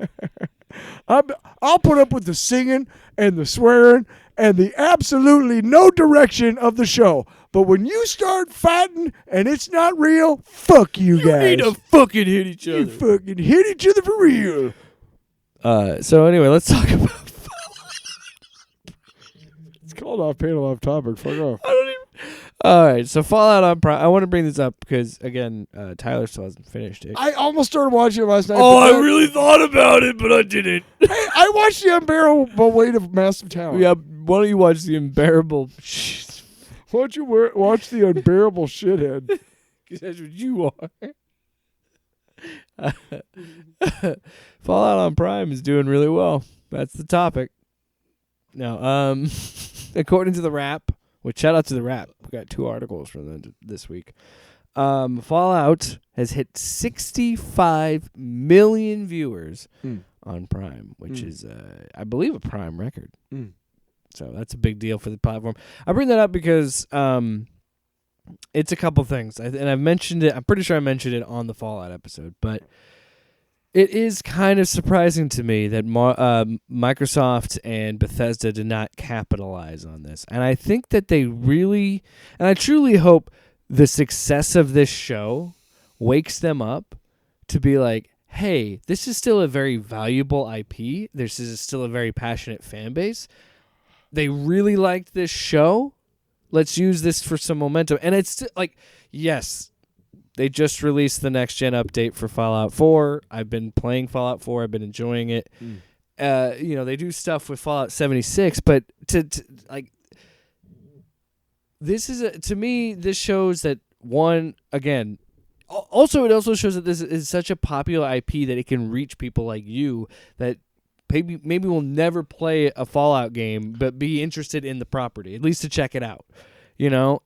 I'll put up with the singing and the swearing and the absolutely no direction of the show. But when you start fighting and it's not real, fuck you guys. You need to fucking hit each other. You fucking hit each other for real. So anyway, let's talk about It's called off panel, off topic. Fuck off. All right, so Fallout on Prime. I want to bring this up because, again, Tyler still hasn't finished it. I almost started watching it last night. Oh, I really thought about it, but I didn't. Hey, I watched The Unbearable Weight of Massive Talent. Yeah, why don't you watch The Unbearable? Why don't you watch The Unbearable Shithead? Because that's what you are. Fallout on Prime is doing really well. That's the topic. Now, according to the Wrap, which shout out to the Wrap, we got 2 articles from them this week. Fallout has hit 65 million viewers on Prime, which is, I believe, a Prime record. So that's a big deal for the platform. I bring that up because it's a couple things, and I've mentioned it. I'm pretty sure I mentioned it on the Fallout episode, but it is kind of surprising to me that Microsoft and Bethesda did not capitalize on this. And I think that they really, and I truly hope the success of this show wakes them up to be like, hey, this is still a very valuable IP. This is still a very passionate fan base. They really liked this show. Let's use this for some momentum. And it's like, yes, they just released the next-gen update for Fallout 4. I've been playing Fallout 4. I've been enjoying it. They do stuff with Fallout 76, but to this is to me, this shows that, one, again, also it also shows that this is such a popular IP that it can reach people like you that maybe will never play a Fallout game but be interested in the property, at least to check it out,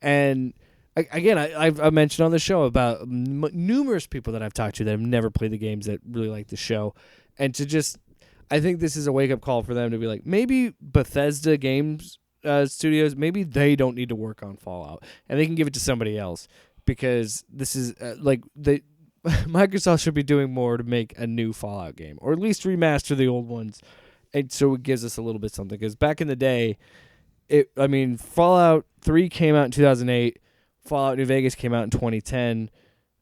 and again, I've mentioned on the show about numerous people that I've talked to that have never played the games that really like the show. And I think this is a wake-up call for them to be like, maybe Bethesda Games Studios, maybe they don't need to work on Fallout. And they can give it to somebody else. Because this is, Microsoft should be doing more to make a new Fallout game. Or at least remaster the old ones. And so it gives us a little bit something. Because back in the day, Fallout 3 came out in 2008. Fallout New Vegas came out in 2010.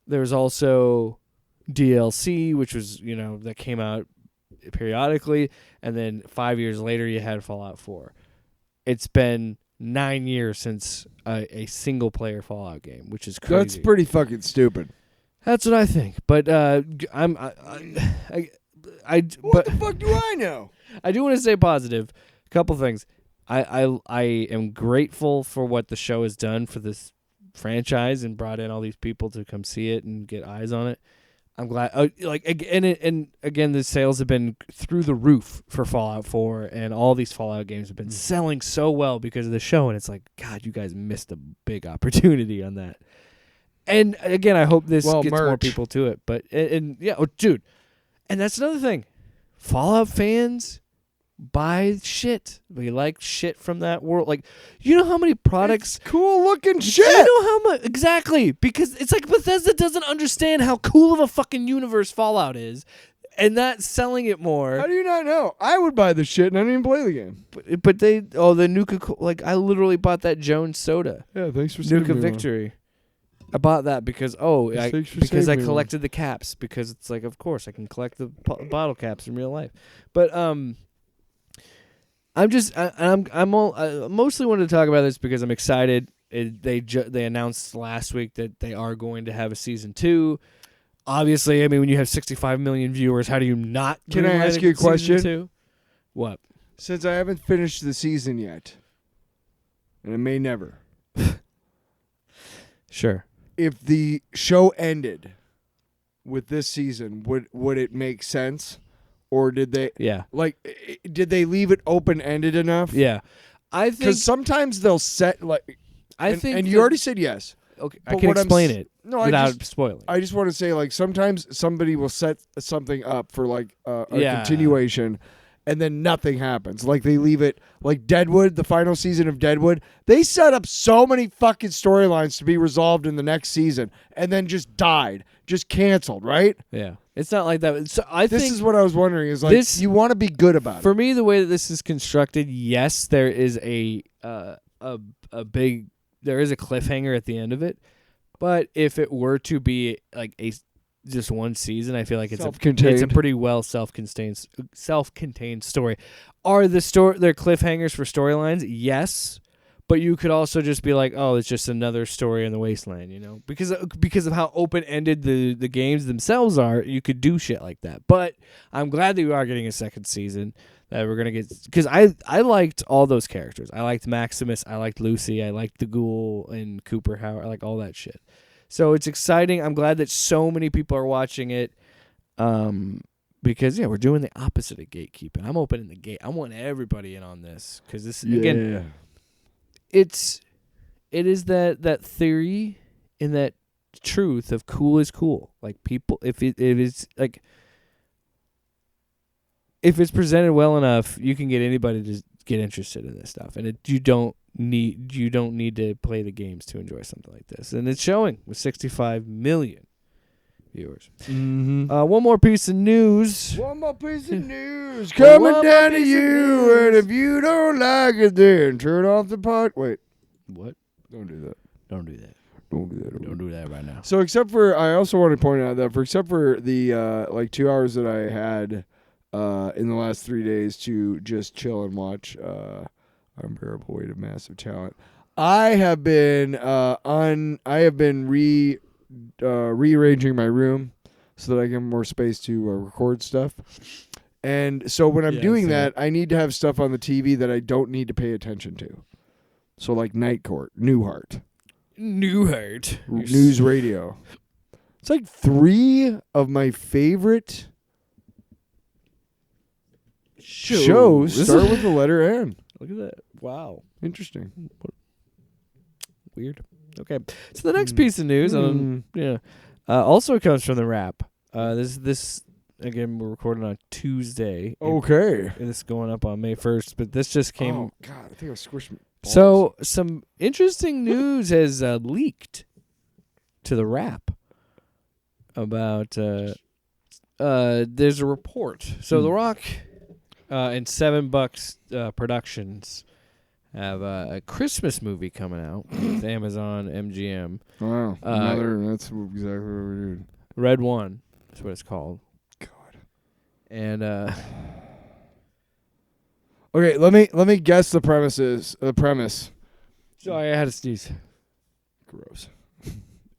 There was also DLC, which was, that came out periodically. And then 5 years later, you had Fallout 4. It's been 9 years since a single-player Fallout game, which is crazy. That's pretty fucking stupid. That's what I think. But what the fuck do I know? I do want to say positive. A couple things. I am grateful for what the show has done for this franchise and brought in all these people to come see it and get eyes on it. I'm glad. And again, the sales have been through the roof for Fallout 4, and all these Fallout games have been selling so well because of the show. And it's like, God, you guys missed a big opportunity on that. And again, I hope this gets more people to it. But dude, and that's another thing. Fallout fans buy shit. We like shit from that world. Like, you know how many products... It's cool looking shit. You know how much... Exactly. Because it's like Bethesda doesn't understand how cool of a fucking universe Fallout is. And not selling it more. How do you not know? I would buy the shit and I didn't even play the game. But the Nuka... Like, I literally bought that Jones soda. Yeah, thanks for Nuka Victory. I bought that because I collected the caps. Because it's like, of course, I can collect the bottle caps in real life. But, I mostly wanted to talk about this because I'm excited. They announced last week that they are going to have a season 2. Obviously, I mean, when you have 65 million viewers, how do you not? Can I ask you a question? 2? What? Since I haven't finished the season yet, and I may never. Sure. If the show ended with this season, would it make sense? or did they Yeah. did they leave it open ended enough? Yeah. I think Because sometimes they'll set and you already said yes. Okay, I but can what I'm explain s- it No, without spoiling. I just want to say, like, sometimes somebody will set something up for like a Yeah. continuation, and then nothing happens. Like they leave it, like Deadwood, the final season of Deadwood. They set up so many fucking storylines to be resolved in the next season, and then just died, just canceled. Right? Yeah, it's not like that. So This think is what I was wondering. Is like this- you want to be good about for it. me, the way that this is constructed, yes, there is a big there is a cliffhanger at the end of it. But if it were to be like just one season, I feel like it's a pretty well self-contained story. Are their cliffhangers for storylines? Yes, but you could also just be like, oh, it's just another story in the wasteland, you know, because of how open-ended the games themselves are. You could do shit like that. But I'm glad that we are getting a second season. That we're gonna get, because I liked all those characters. I liked Maximus. I liked Lucy. I liked the Ghoul and Cooper Howard. I like all that shit. So it's exciting. I'm glad that so many people are watching it. Because we're doing the opposite of gatekeeping. I'm opening the gate. I want everybody in on this because this again, it is that theory and that truth of cool is cool. Like people, if it's like. If it's presented well enough, you can get anybody to get interested in this stuff, and you don't need to play the games to enjoy something like this. And it's showing with 65 million viewers. Mm-hmm. One more piece of news. One more piece of news coming down to you, and if you don't like it, then turn off the pod. Wait, what? Don't do that. Don't do that. Don't do that. Don't do that right now. So, I also want to point out that except for the 2 hours that I had. In the last 3 days to just chill and watch Unbearable Weight of Massive Talent. I have been rearranging my room so that I get more space to record stuff. And so when I'm doing that, I need to have stuff on the TV that I don't need to pay attention to. So like Night Court, Newhart, News Radio. It's like 3 of my favorite shows start with the letter N. Look at that. Wow. Interesting. Weird. Okay. So the next piece of news also comes from the Wrap. This again, we're recording on Tuesday. Okay. And this is going up on May 1st, but this just came. Oh, God. I think I squished my balls. So some interesting news has leaked to the Wrap about there's a report. So The Rock and $7 Productions have a Christmas movie coming out with Amazon MGM. Wow. That's exactly what we did. Red One. That's what it's called. God. And okay, let me guess the premise. Sorry, I had to sneeze. Gross.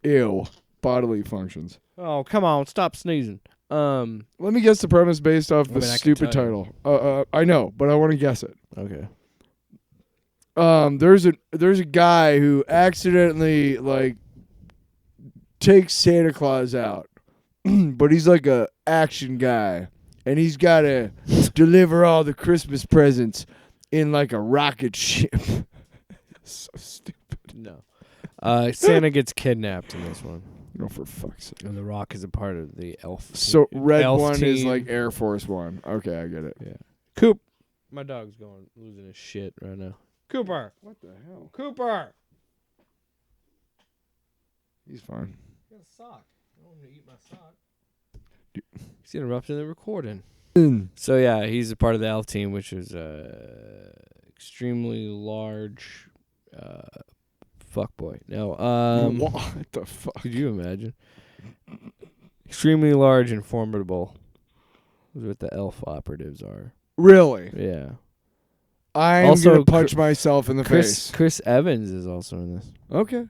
Ew. Bodily functions. Oh, come on, stop sneezing. Let me guess the premise based off the stupid title. I know, but I want to guess it. Okay. There's a guy who accidentally takes Santa Claus out, but he's like a action guy, and he's got to deliver all the Christmas presents in like a rocket ship. So stupid. No. Santa gets kidnapped in this one. No, for fuck's sake. And The Rock is a part of the elf. So Red elf One is team. like Air Force One. Okay, I get it. Yeah. Coop. My dog's losing his shit right now. Cooper. What the hell? Cooper. He's fine. You got a sock. I don't want to eat my sock. He's interrupting the recording. So yeah, he's a part of the elf team, which is extremely large fuckboy. No, what the fuck? could you imagine? Extremely large and formidable is what the elf operatives are. Really? Yeah. I'm Also, gonna punch myself in the face. Chris Evans is also in this. Okay.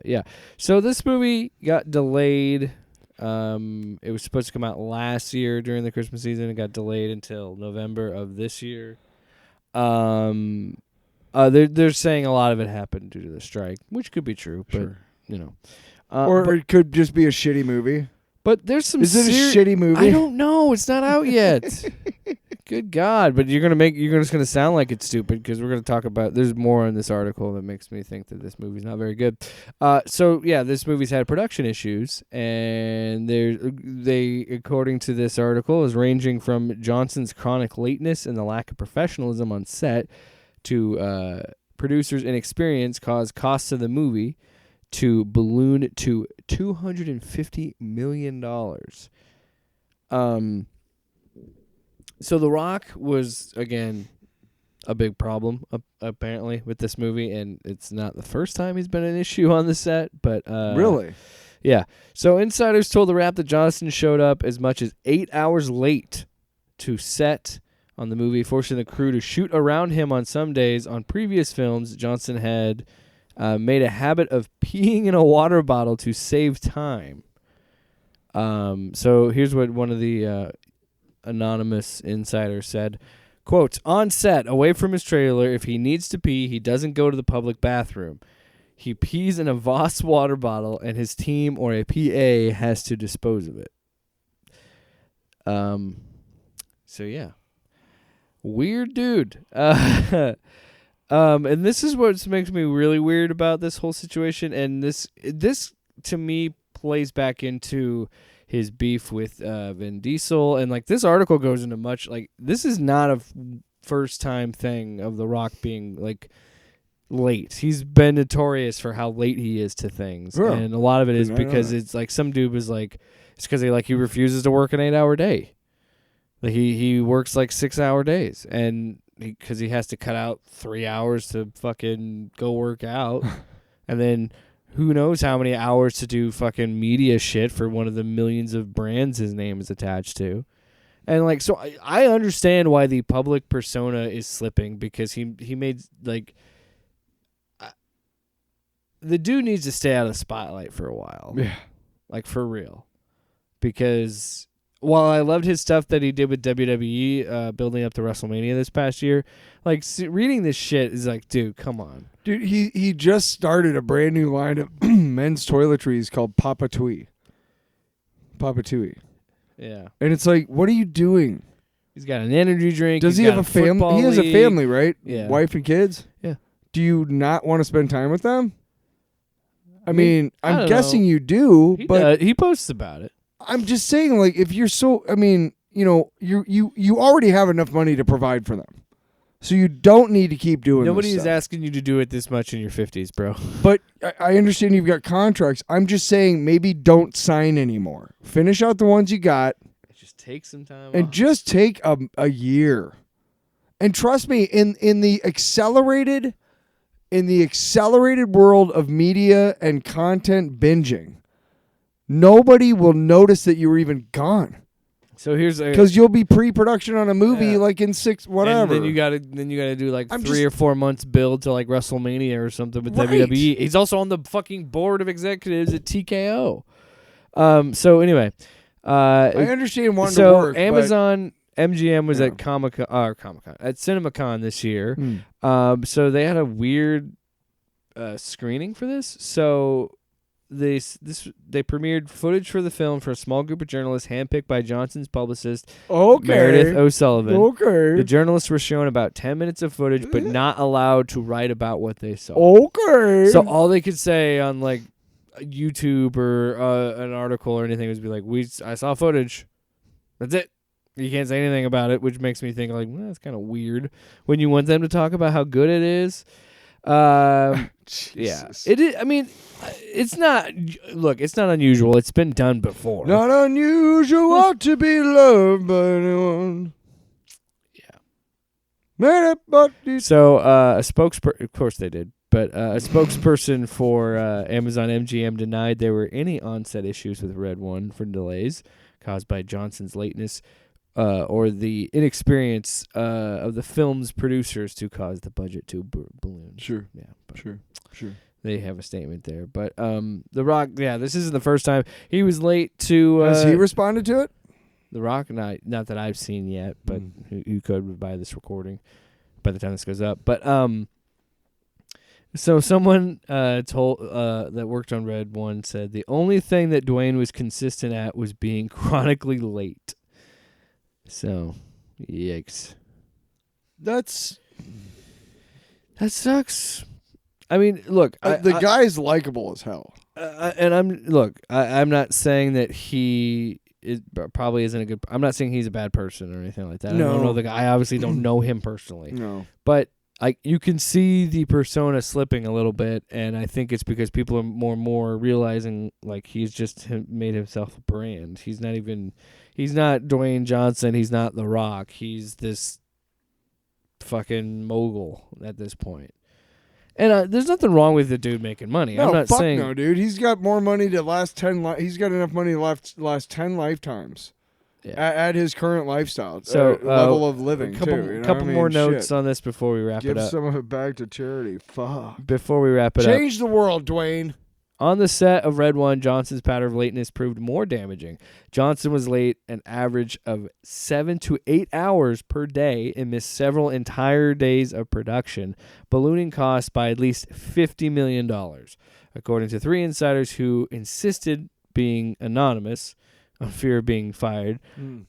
Yeah. So this movie got delayed. It was supposed to come out last year during the Christmas season. It got delayed until November of this year. They're saying a lot of it happened due to the strike, which could be true, but Sure. you know. Or it could just be a shitty movie. But there's some. Is it a shitty movie? I don't know. It's not out yet. Good God! But you're just gonna sound like it's stupid because we're gonna talk about. There's more in this article that makes me think that this movie's not very good. So yeah, this movie's had production issues, and they according to this article is ranging from Johnson's chronic lateness and the lack of professionalism on set to producers' inexperience caused costs of the movie to balloon to $250 million. So The Rock was, again, a big problem, apparently, with this movie, and it's not the first time he's been an issue on the set, but... really? Yeah. So insiders told The Wrap that Johnson showed up as much as 8 hours late to set on the movie, forcing the crew to shoot around him on some days. On previous films, Johnson had made a habit of peeing in a water bottle to save time. So here's what one of the anonymous insiders said. Quote, on set, away from his trailer, if he needs to pee, he doesn't go to the public bathroom. He pees in a Voss water bottle, and his team or a PA has to dispose of it. So yeah. Weird dude. And this is what makes me really weird about this whole situation. And this to me plays back into his beef with Vin Diesel. And like this article goes into much like this is not a first time thing of The Rock being like late. He's been notorious for how late he is to things. Yeah. And a lot of it is because it's like some dude was like, it's because he refuses to work an 8-hour day. Like he works like 6-hour days, and because he has to cut out 3 hours to fucking go work out, and then who knows how many hours to do fucking media shit for one of the millions of brands his name is attached to. And like, so I understand why the public persona is slipping, because he made like the dude needs to stay out of the spotlight for a while. Yeah, like for real, because. While I loved his stuff that he did with WWE, building up to WrestleMania this past year, like reading this shit is like, dude, come on. Dude, he just started a brand new line of men's toiletries called Papa Tui. Papa Tui. Yeah. And it's like, what are you doing? He's got an energy drink. Does he have a family? He has a family, right? Yeah. Wife and kids? Yeah. Do you not want to spend time with them? I mean, I'm guessing you do, but he posts about it. I'm just saying, like, if you're so, I mean, you know, you already have enough money to provide for them, so you don't need to keep doing. Nobody is asking you to do it this much in your 50s, bro. But I understand you've got contracts. I'm just saying, maybe don't sign anymore. Finish out the ones you got. Just take some time and off. Just take a year. And trust me, in the accelerated world of media and content binging, nobody will notice that you were even gone. So here's because you'll be pre-production on a movie like in 6 whatever. And then you gotta do like 3 or 4 months build to like WrestleMania or something with WWE. He's also on the fucking board of executives at TKO. So anyway, I understand wanting to work. So Amazon MGM was at Comic-Con at CinemaCon this year. So they had a weird screening for this. So they premiered footage for the film for a small group of journalists handpicked by Johnson's publicist, Meredith O'Sullivan. Okay. The journalists were shown about 10 minutes of footage, but not allowed to write about what they saw. Okay. So all they could say on like YouTube or an article or anything was be like, I saw footage. That's it. You can't say anything about it, which makes me think like, well, that's kind of weird when you want them to talk about how good it is. Yeah, it is. I mean, it's not. Look, it's not unusual. It's been done before. Not unusual to be loved by anyone. Yeah. So a spokesperson, of course they did, but a spokesperson for Amazon MGM denied there were any on-set issues with Red One for delays caused by Johnson's lateness. Or the inexperience of the film's producers to cause the budget to balloon. Sure. Yeah. Sure. They have a statement there. But The Rock, this isn't the first time. He was late to... Has he responded to it? The Rock, not that I've seen yet, but who could by this recording by the time this goes up. But So someone told that worked on Red One said the only thing that Dwayne was consistent at was being chronically late. So, yikes. That sucks. I mean, look, the guy's likable as hell. And I'm not saying that he probably isn't a good. I'm not saying he's a bad person or anything like that. No. I don't know the guy. I obviously don't know him personally. No. But you can see the persona slipping a little bit, and I think it's because people are more and more realizing like he's just made himself a brand. He's not Dwayne Johnson. He's not The Rock. He's this fucking mogul at this point. And there's nothing wrong with the dude making money. No, I'm not fuck saying no, dude. He's got more money to last 10. He's got enough money to last 10 lifetimes. Yeah. At his current lifestyle, so level of living, couple more notes on this before we wrap it up. Give some of it back to charity. Fuck. Before we wrap it up, Change the world, Dwayne. On the set of Red One, Johnson's pattern of lateness proved more damaging. Johnson was late an average of 7 to 8 hours per day and missed several entire days of production, ballooning costs by at least $50 million, according to 3 insiders who insisted being anonymous on fear of being fired.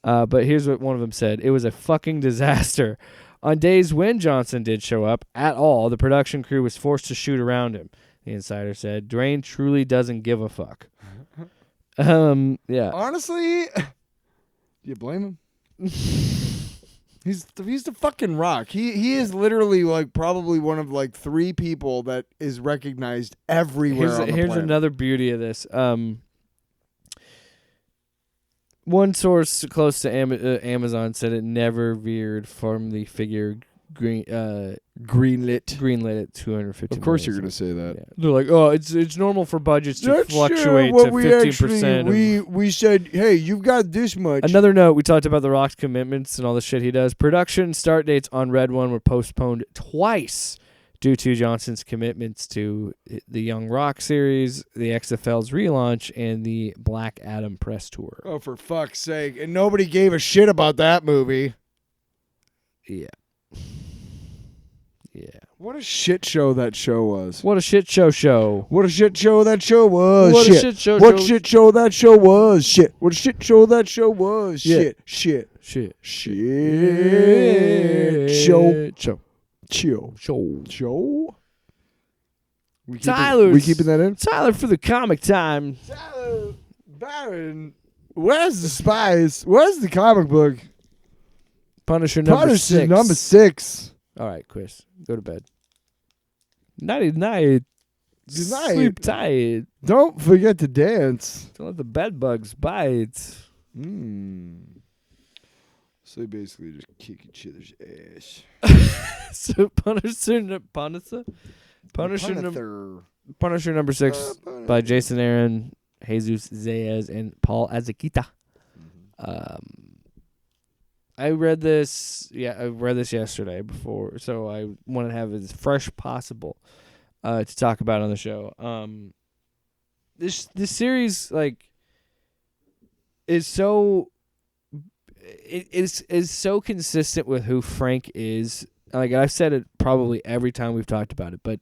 But here's what one of them said. It was a fucking disaster. On days when Johnson did show up at all, the production crew was forced to shoot around him. The insider said, Dwayne truly doesn't give a fuck. Yeah. Honestly, do you blame him? He's the fucking Rock. He is literally like probably one of like 3 people that is recognized everywhere on the Here's planet. another beauty of this. One source close to Amazon said it never veered from the figure greenlit at $250. Of course, you're gonna say that. Yeah. They're like, oh, it's normal for budgets to That's fluctuate what to we 15%. We said, hey, you've got this much. Another note: we talked about The Rock's commitments and all the shit he does. Production start dates on Red One were postponed twice due to Johnson's commitments to the Young Rock series, the XFL's relaunch, and the Black Adam press tour. Oh, for fuck's sake! And nobody gave a shit about that movie. Yeah. Yeah. What a shit show that show was. What a shit show. What a shit show that show was. What shit. a shit show. What shit show that show was. Shit. What a shit show that show was. Yeah. Shit. Shit. Shit. Shit. Show. Show. Show. Tyler. We keeping that in? Tyler for the comic time. Tyler Barron. Where's the spies? Where's the comic book? Punisher number 6. Number 6. All right, Chris. Go to bed. Nighty night. Good night. Sleep tight. Don't forget to dance. Don't let the bed bugs bite. So they basically just kick each other's ass. So Punisher number 6 by Jason Aaron, Jesus Zayas, and Paul Azuquita. I read this yesterday before, so I want to have it as fresh possible to talk about on the show. This series is so is so consistent with who Frank is. Like I've said it probably every time we've talked about it, but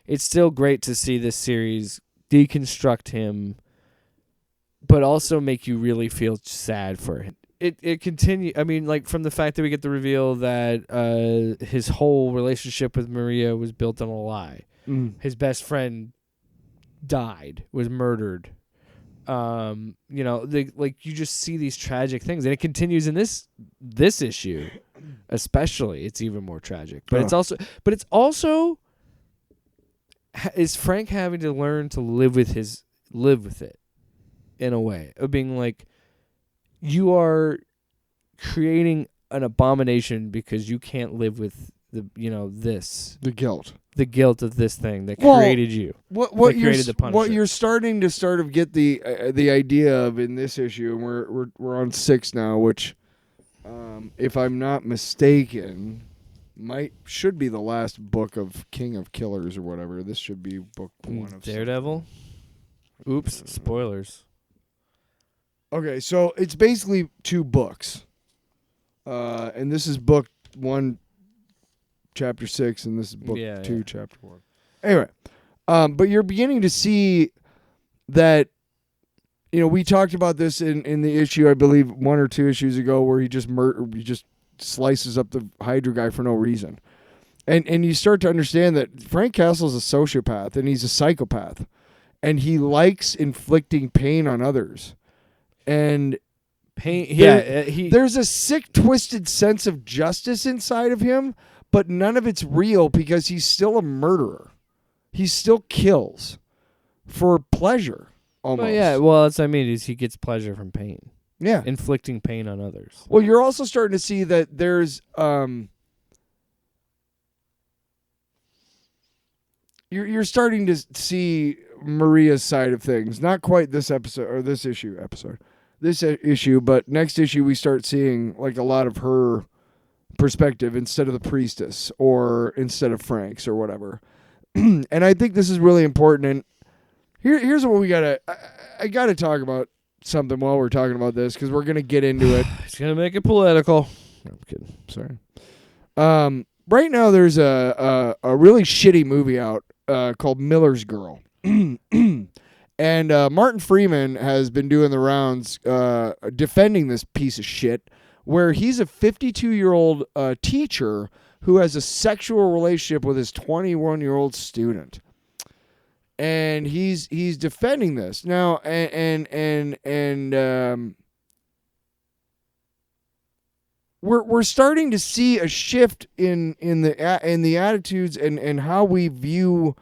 it's still great to see this series deconstruct him, but also make you really feel sad for him. It continue. I mean, like from the fact that we get the reveal that his whole relationship with Maria was built on a lie. His best friend died, was murdered. You just see these tragic things, and it continues in this issue, especially. It's even more tragic, but it's also is Frank having to learn to live with it in a way of being like, you are creating an abomination because you can't live with the guilt of this thing that created you. What created the Punisher. What you're starting to get the idea of in this issue, and we're on 6 now, which, if I'm not mistaken, should be the last book of King of Killers or whatever. This should be book 1 of Daredevil. Oops, spoilers. Okay, so it's basically 2 books, and this is book 1, chapter 6, and this is book 2, chapter 1. Anyway, but you're beginning to see that, we talked about this in the issue, I believe 1 or 2 issues ago, where he just slices up the Hydra guy for no reason. And you start to understand that Frank Castle's a sociopath and he's a psychopath. And he likes inflicting pain on others. And there's a sick, twisted sense of justice inside of him, but none of it's real because he's still a murderer. He still kills for pleasure, almost. That's what I mean, is he gets pleasure from pain. Yeah. Inflicting pain on others. Well, you're also starting to see that there's... You're starting to see Maria's side of things. Not quite this episode or this issue, but next issue we start seeing like a lot of her perspective instead of the priestess or instead of Frank's or whatever. And I think this is really important. And here's what we gotta. I gotta talk about something while we're talking about this because we're gonna get into it. It's gonna make it political. No, I'm kidding. Sorry. Right now there's a really shitty movie out called Miller's Girl. And Martin Freeman has been doing the rounds defending this piece of shit where he's a 52-year-old teacher who has a sexual relationship with his 21-year-old student. And he's defending this. Now we're starting to see a shift in the attitudes and how we view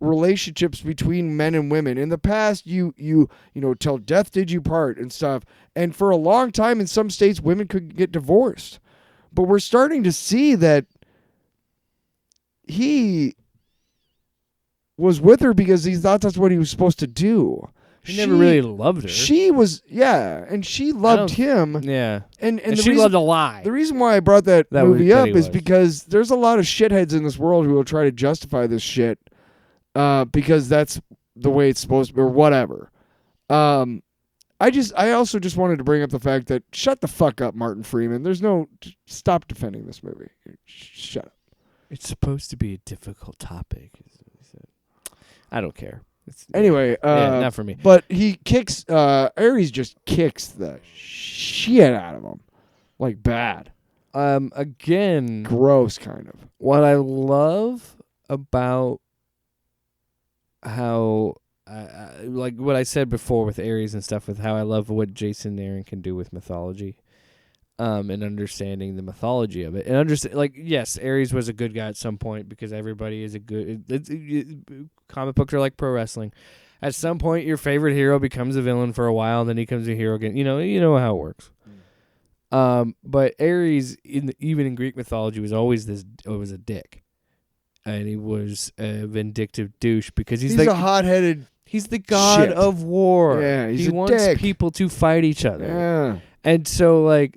relationships between men and women. In the past, you till death did you part and stuff. And for a long time in some states, women could get divorced. But we're starting to see that he was with her because he thought that's what he was supposed to do. He never really loved her. She was, and she loved him. Yeah. And she loved to lie. The reason why I brought that movie up is because there's a lot of shitheads in this world who will try to justify this shit because that's the way it's supposed to be or whatever. I also just wanted to bring up the fact that shut the fuck up, Martin Freeman. Stop defending this movie. Shut up. It's supposed to be a difficult topic. I don't care. Anyway, not for me. But he kicks. Ares just kicks the shit out of him, like bad. Again, gross, kind of. What I love about how, like what I said before with Ares and stuff, with how I love what Jason Aaron can do with mythology, and understanding the mythology of it, and understand. Like, yes, Ares was a good guy at some point because everybody is a good. Comic books are like pro wrestling. At some point, your favorite hero becomes a villain for a while, and then he becomes a hero again. You know how it works. But Ares, even in Greek mythology, was always was a dick, and he was a vindictive douche because he's like a hot-headed. He's the god of war. Yeah, he wants dick. People to fight each other. Yeah, and so like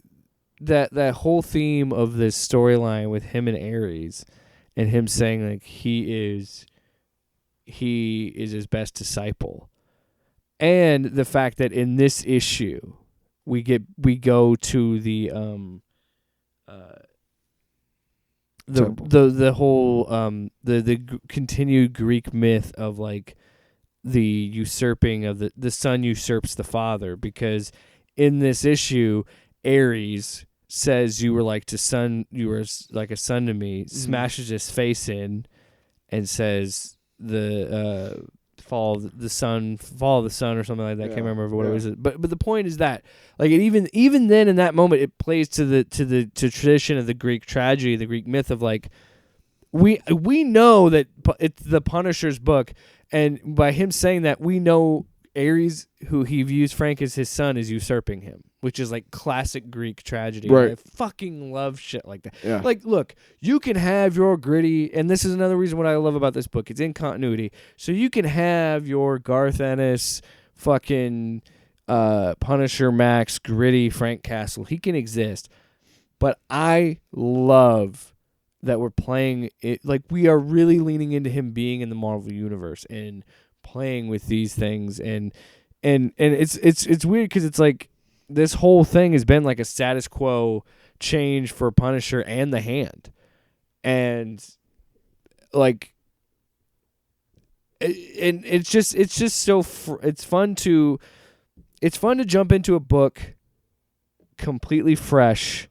that whole theme of this storyline with him and Ares, and him saying like he is his best disciple, and the fact that in this issue we go to the whole the continued Greek myth of like the usurping of the son usurps the father, because in this issue Ares says you were like a son to me, smashes his face in and says the fall of the sun or something like that. I can't remember what it was. But the point is that like even then in that moment it plays to the tradition of the Greek tragedy, the Greek myth of like we know that it's the Punisher's book, and by him saying that we know Ares, who he views Frank as his son, is usurping him, which is like classic Greek tragedy. Right. I fucking love shit like that. Yeah. Like, look, you can have your gritty, and this is another reason what I love about this book. It's in continuity. So you can have your Garth Ennis, fucking Punisher Max, gritty Frank Castle. He can exist. But I love that we're playing it, like we are really leaning into him being in the Marvel Universe and playing with these things, and it's weird because it's like this whole thing has been like a status quo change for Punisher and the Hand, and like and it's just so it's fun to jump into a book completely fresh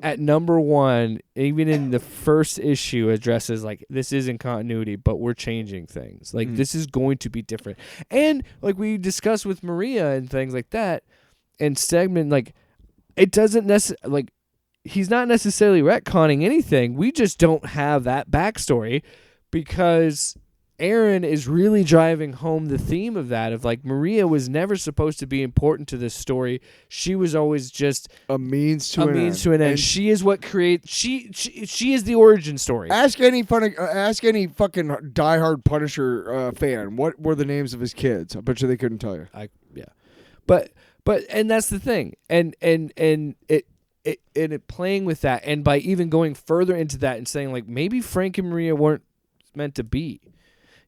at number one, even in the first issue, addresses like this isn't continuity, but we're changing things. Like this is going to be different. And like we discussed with Maria and things like that, and Stegman, like it doesn't necessarily like he's not necessarily retconning anything. We just don't have that backstory because Aaron is really driving home the theme of that, of like Maria was never supposed to be important to this story. She was always just a means to an end. And she is what creates. She is the origin story. Ask any fucking diehard Punisher fan what were the names of his kids. I bet you they couldn't tell you. But and that's the thing, and it playing with that, and by even going further into that and saying like maybe Frank and Maria weren't meant to be.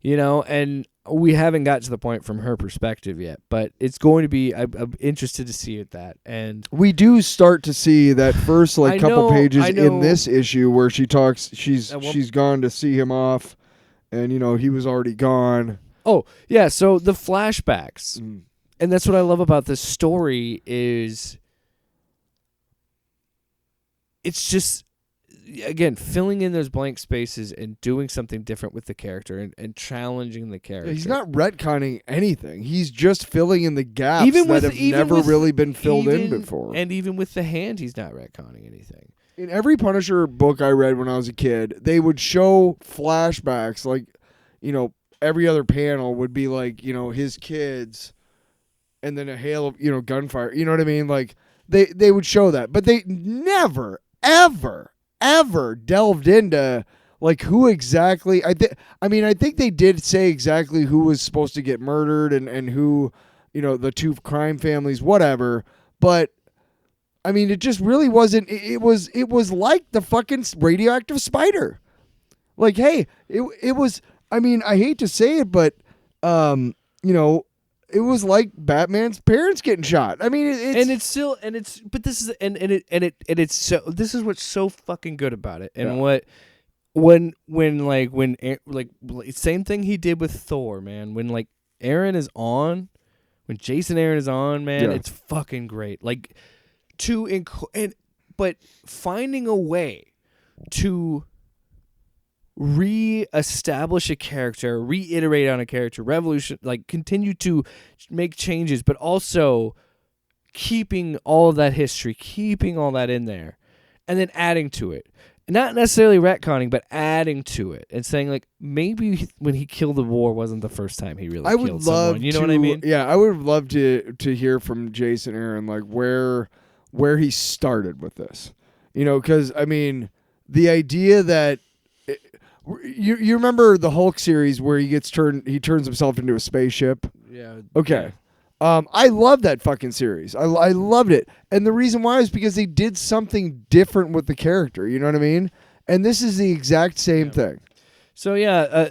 You know, and we haven't got to the point from her perspective yet, but it's going to be. I'm interested to see that, and we do start to see that first couple pages in this issue where she talks. She's gone to see him off, and he was already gone. Oh yeah, so the flashbacks, and that's what I love about this story is. It's just. Again, filling in those blank spaces and doing something different with the character and challenging the character. He's not retconning anything. He's just filling in the gaps that have never really been filled in before. And even with the hand, he's not retconning anything. In every Punisher book I read when I was a kid, they would show flashbacks. Like, every other panel would be like, his kids and then a hail of, gunfire. You know what I mean? Like, they would show that. But they never, ever delved into like who exactly I think they did say exactly who was supposed to get murdered and who the two crime families, whatever, but it just really wasn't. It was like the fucking radioactive spider. Like, hey, it was. I hate to say it, but it was like Batman's parents getting shot. This is what's so fucking good about it, and same thing he did with Thor, man. When like Aaron is on, when Jason Aaron is on, man, it's fucking great. Like but finding a way to re-establish a character, reiterate on a character, revolution, like continue to make changes, but also keeping all of that history, keeping all that in there, and then adding to it. Not necessarily retconning, but adding to it and saying like maybe when he killed the war wasn't the first time he really killed someone. You know what I mean? Yeah, I would love to hear from Jason Aaron like where he started with this. Because the idea that you remember the Hulk series where he turns himself into a spaceship? Yeah. Okay. I love that fucking series. I loved it. And the reason why is because they did something different with the character. You know what I mean? And this is the exact same thing. So yeah,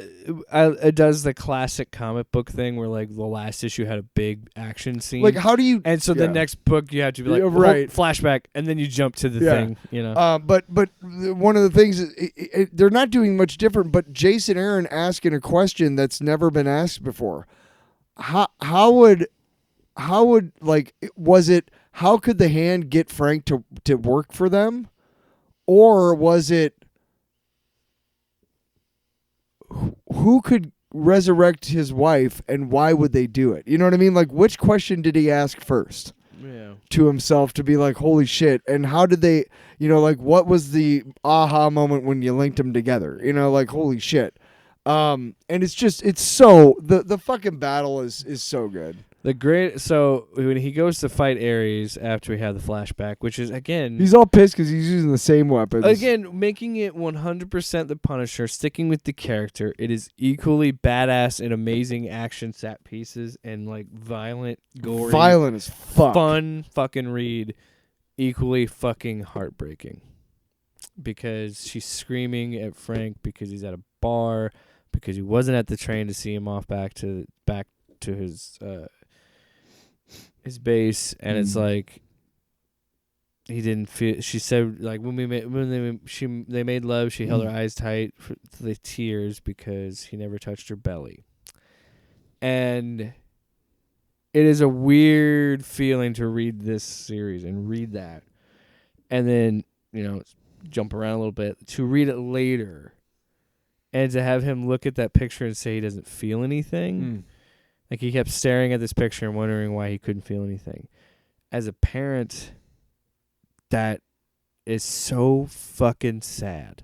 it does the classic comic book thing where like the last issue had a big action scene. Like how do you? And so the next book you have to be like right flashback, and then you jump to the thing. But one of the things is they're not doing much different. But Jason Aaron asking a question that's never been asked before. How would like was it? How could the hand get Frank to work for them, or was it? Who could resurrect his wife, and why would they do it? You know what I mean? Like, which question did he ask first? Yeah. To himself to be like, holy shit. And how did they, like, what was the aha moment when you linked them together? Like, holy shit. And it's so, the fucking battle is so good. So when he goes to fight Ares after we have the flashback, which is again, he's all pissed because he's using the same weapons. Again, making it 100% the Punisher, sticking with the character. It is equally badass and amazing action set pieces and like violent, gory, violent as fuck, fun fucking read. Equally fucking heartbreaking because she's screaming at Frank because he's at a bar because he wasn't at the train to see him off back to his base, and it's like he didn't feel. She said like when they made love, she held her eyes tight for the tears because he never touched her belly. And it is a weird feeling to read this series and read that, and then jump around a little bit to read it later, and to have him look at that picture and say he doesn't feel anything. Like he kept staring at this picture and wondering why he couldn't feel anything. As a parent, that is so fucking sad.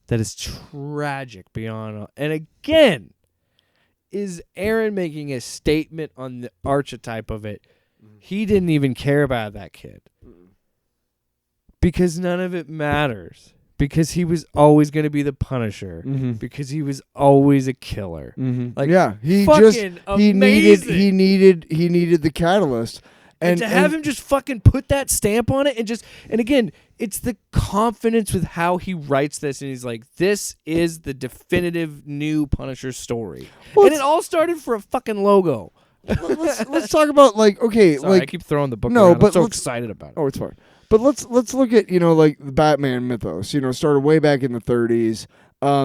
That is tragic beyond. And again, is Aaron making a statement on the archetype of it? He didn't even care about that kid. Because none of it matters. Because he was always going to be the Punisher. Because he was always a killer. Like, yeah, he needed the catalyst. And to have him just fucking put that stamp on it and again, it's the confidence with how he writes this, and he's like, this is the definitive new Punisher story. Well, and it all started for a fucking logo. let's talk about Sorry, I keep throwing the book around. I'm so excited about it. Oh, it's fine. But let's look at the Batman mythos. Started way back in the 30s.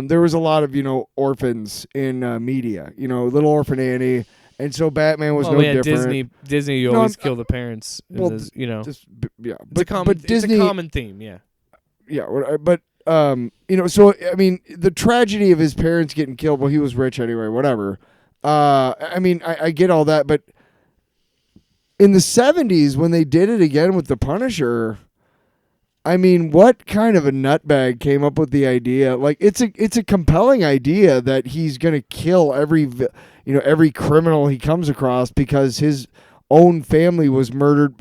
There was a lot of orphans in media. Little Orphan Annie. And so Batman was different. Disney always kill the parents. It's a common theme. Yeah. Yeah, but so I mean, the tragedy of his parents getting killed. Well, he was rich anyway. Whatever. I mean, I get all that, but in the 70s when they did it again with the Punisher, I mean, what kind of a nutbag came up with the idea? Like, it's a compelling idea that he's gonna kill every criminal he comes across because his own family was murdered.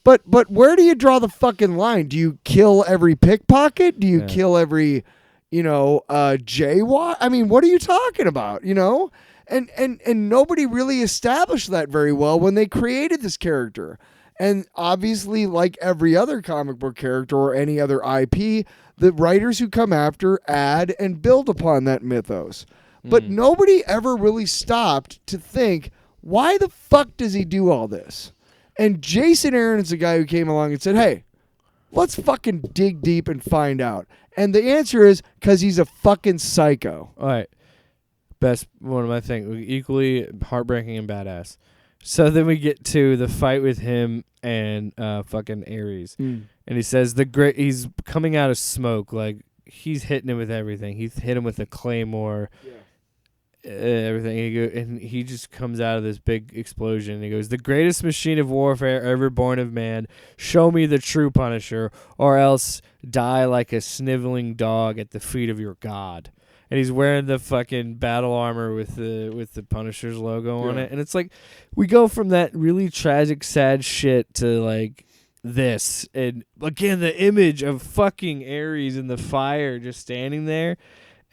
But where do you draw the fucking line? Do you kill every pickpocket? Do you kill every jaywalk? I mean, what are you talking about? And nobody really established that very well when they created this character. And obviously, like every other comic book character or any other IP, the writers who come after add and build upon that mythos. But nobody ever really stopped to think, why the fuck does he do all this? And Jason Aaron is the guy who came along and said, hey, let's fucking dig deep and find out. And the answer is because he's a fucking psycho. All right. Best one of my things, equally heartbreaking and badass. So then we get to the fight with him and fucking Ares. And he says he's coming out of smoke, like he's hitting him with everything. He's hit him with a claymore, everything. And he just comes out of this big explosion. And he goes, the greatest machine of warfare ever born of man. Show me the true Punisher, or else die like a sniveling dog at the feet of your god. And he's wearing the fucking battle armor with the Punisher's logo on it. And it's like, we go from that really tragic, sad shit to like this. And again, the image of fucking Ares in the fire just standing there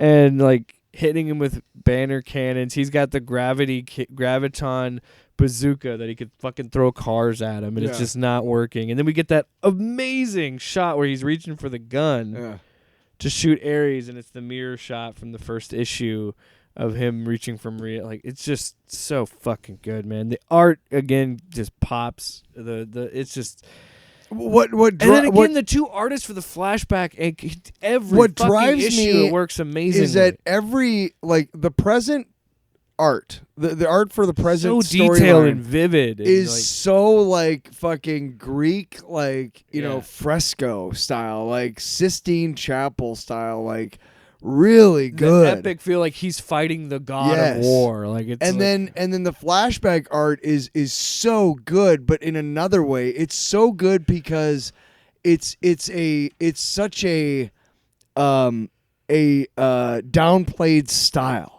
and like hitting him with banner cannons. He's got the graviton bazooka that he could fucking throw cars at him, and it's just not working. And then we get that amazing shot where he's reaching for the gun to shoot Ares, and it's the mirror shot from the first issue of him reaching from Rhea. Like, it's just so fucking good, man. The art again just pops. It's just and then again the two artists for the flashback and every what fucking drives issue me works amazingly. Is that every the present art, the art for the present so detailed storyline and vivid is and so like fucking Greek, like fresco style, like Sistine Chapel style, like really good. The epic feel like he's fighting the god of war. Like it's and then the flashback art is so good, but in another way, it's so good because it's such a downplayed style.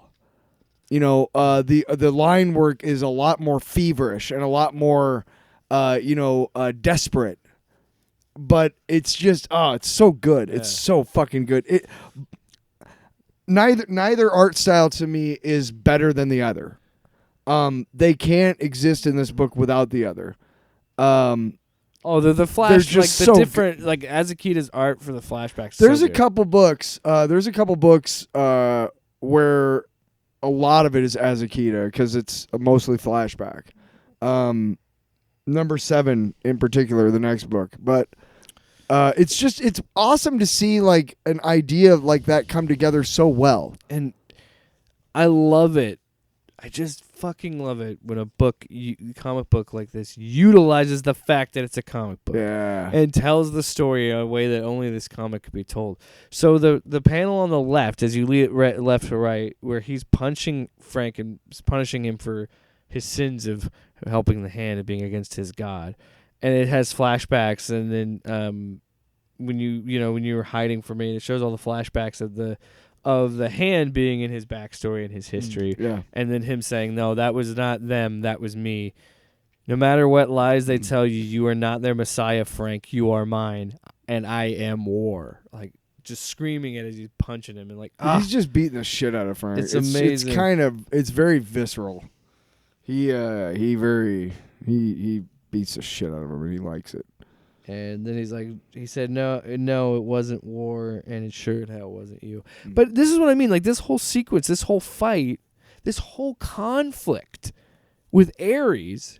The line work is a lot more feverish and a lot more desperate. But it's just it's so good. Yeah. It's so fucking good. Neither art style to me is better than the other. They can't exist in this book without the other. The flash, like the different, like Azakita's art for the flashbacks. There's a couple books. Where a lot of it is Azakita because it's mostly flashback. number 7 in particular, the next book. But it's awesome to see like an idea of like that come together so well. And I love it. I just fucking love it when a comic book like this utilizes the fact that it's a comic book. Yeah. And tells the story in a way that only this comic could be told. So the panel on the left, as you lead left to right, where he's punching Frank and punishing him for his sins of helping the hand and being against his god, and it has flashbacks, and then when you were hiding from me, it shows all the flashbacks of the hand being in his backstory and his history, and then him saying, "No, that was not them, that was me. No matter what lies they tell you, you are not their Messiah, Frank. You are mine, and I am war." Like just screaming it as he's punching him, and like he's just beating the shit out of Frank. It's amazing. It's very visceral. He beats the shit out of him, and he likes it. And then he said, no, it wasn't war, and it sure as hell wasn't you. But this is what I mean. Like, this whole sequence, this whole fight, this whole conflict with Ares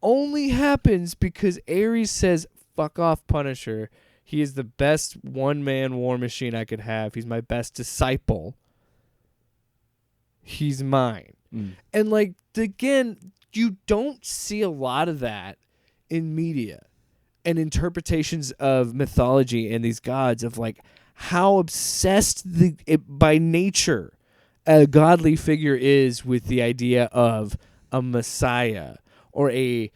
only happens because Ares says, fuck off, Punisher. He is the best one-man war machine I could have. He's my best disciple. He's mine. And, like, again, you don't see a lot of that in media and interpretations of mythology and these gods, of like how obsessed by nature a godly figure is with the idea of a messiah or a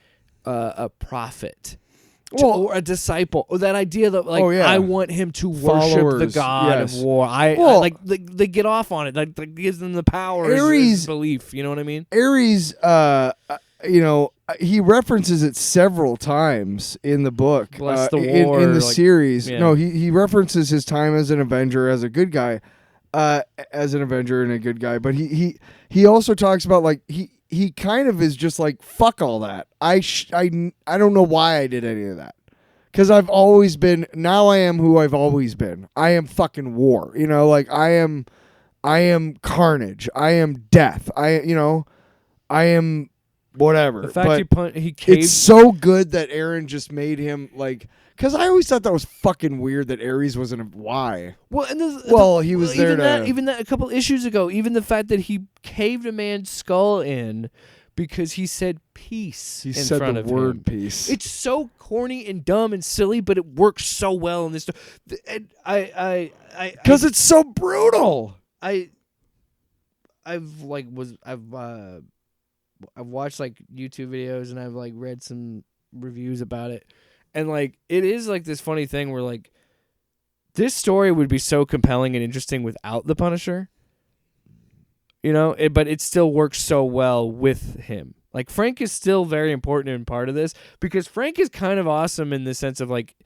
prophet, or a disciple, or that idea that like I want him to worship the god of war. They get off on it. Like gives them the power. Ares belief. You know what I mean? Ares, he references it several times in the book. Bless the war in the series. Yeah. No, he references his time as an Avenger, as a good guy, as an Avenger and a good guy. But he also talks about like he kind of is just like, fuck all that. I don't know why I did any of that. Because I've always been, now I am who I've always been. I am fucking war. Like I am carnage. I am death. I am whatever. The fact he caved. It's so good that Aaron just made him like, because I always thought that was fucking weird that Ares wasn't a why. Well, and he was there even that a couple issues ago. Even the fact that he caved a man's skull in because he said peace. He said the word peace. It's so corny and dumb and silly, but it works so well in this. And because it's so brutal. I've watched like YouTube videos and I've like read some reviews about it, and like it is like this funny thing where like this story would be so compelling and interesting without the Punisher, but it still works so well with him. Like Frank is still very important and part of this because Frank is kind of awesome in the sense of like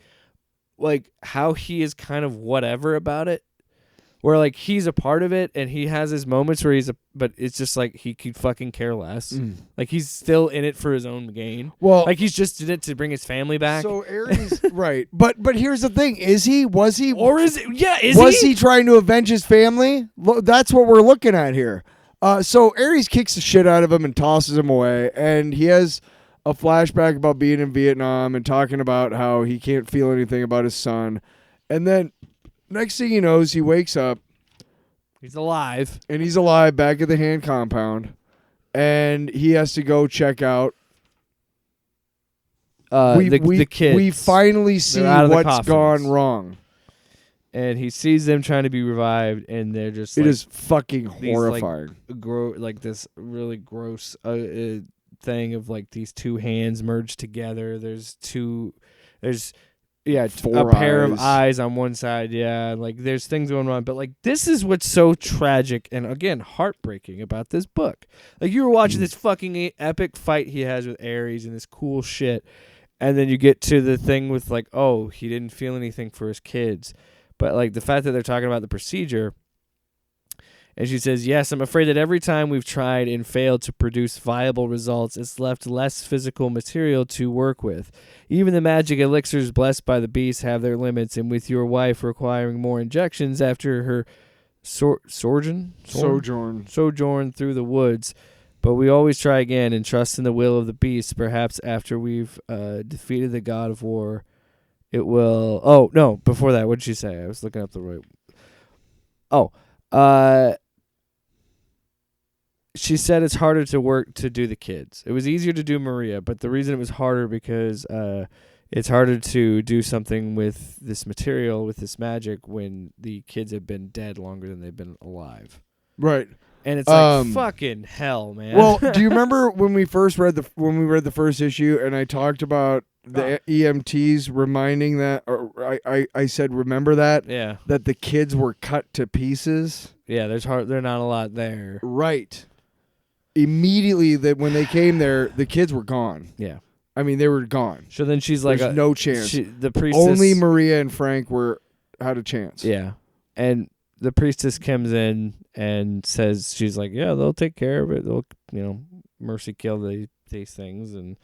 how he is kind of whatever about it. Where like he's a part of it and he has his moments where but it's just like he could fucking care less. Like he's still in it for his own gain. Well, like he's just in it to bring his family back. So Ares, right? But here's the thing: was he, or is it? Yeah, was he trying to avenge his family? That's what we're looking at here. So Ares kicks the shit out of him and tosses him away, and he has a flashback about being in Vietnam and talking about how he can't feel anything about his son, and then. Next thing he knows, he wakes up. He's alive. And he's alive back at the hand compound. And he has to go check out the kids. We finally see what's gone wrong. And he sees them trying to be revived, and they're just It is fucking horrifying. Like this really gross thing of like these two hands merged together. There's a pair of eyes on one side, like there's things going on, but like this is what's so tragic and again heartbreaking about this book. Like you were watching this fucking epic fight he has with Ares and this cool shit, and then you get to the thing with like, oh, he didn't feel anything for his kids, but like the fact that they're talking about the procedure. And she says, yes, I'm afraid that every time we've tried and failed to produce viable results, it's left less physical material to work with. Even the magic elixirs blessed by the beast have their limits, and with your wife requiring more injections after her sojourn through the woods, But we always try again and trust in the will of the beast. Perhaps after we've defeated the god of war, it will... Oh, no, before that, what did she say? I was looking up the right... Oh, she said it's harder to do the kids. It was easier to do Maria, but the reason it was harder because it's harder to do something with this material, with this magic, when the kids have been dead longer than they've been alive. Right. And it's like fucking hell, man. Well, do you remember when we read the first issue and I talked about the EMTs reminding that, or I said, remember that? Yeah. That the kids were cut to pieces? Yeah, there's not a lot there. Right. Immediately that when they came there, the kids were gone. Yeah. I mean, they were gone. So then she's like, there's no chance. The priestess, only Maria and Frank had a chance. Yeah. And the priestess comes in and says, she's like, yeah, they'll take care of it. They'll, mercy kill these things. And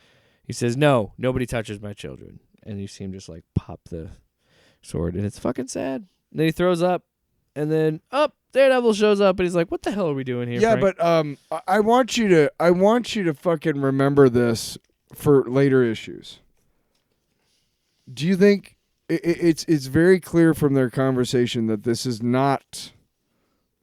he says, no, nobody touches my children. And you see him just like pop the sword. And it's fucking sad. And then he throws up. And then, Daredevil shows up. And he's like, what the hell are we doing here, Yeah, Frank? but I want you to fucking remember this for later issues. Do you think... It's very clear from their conversation that this is not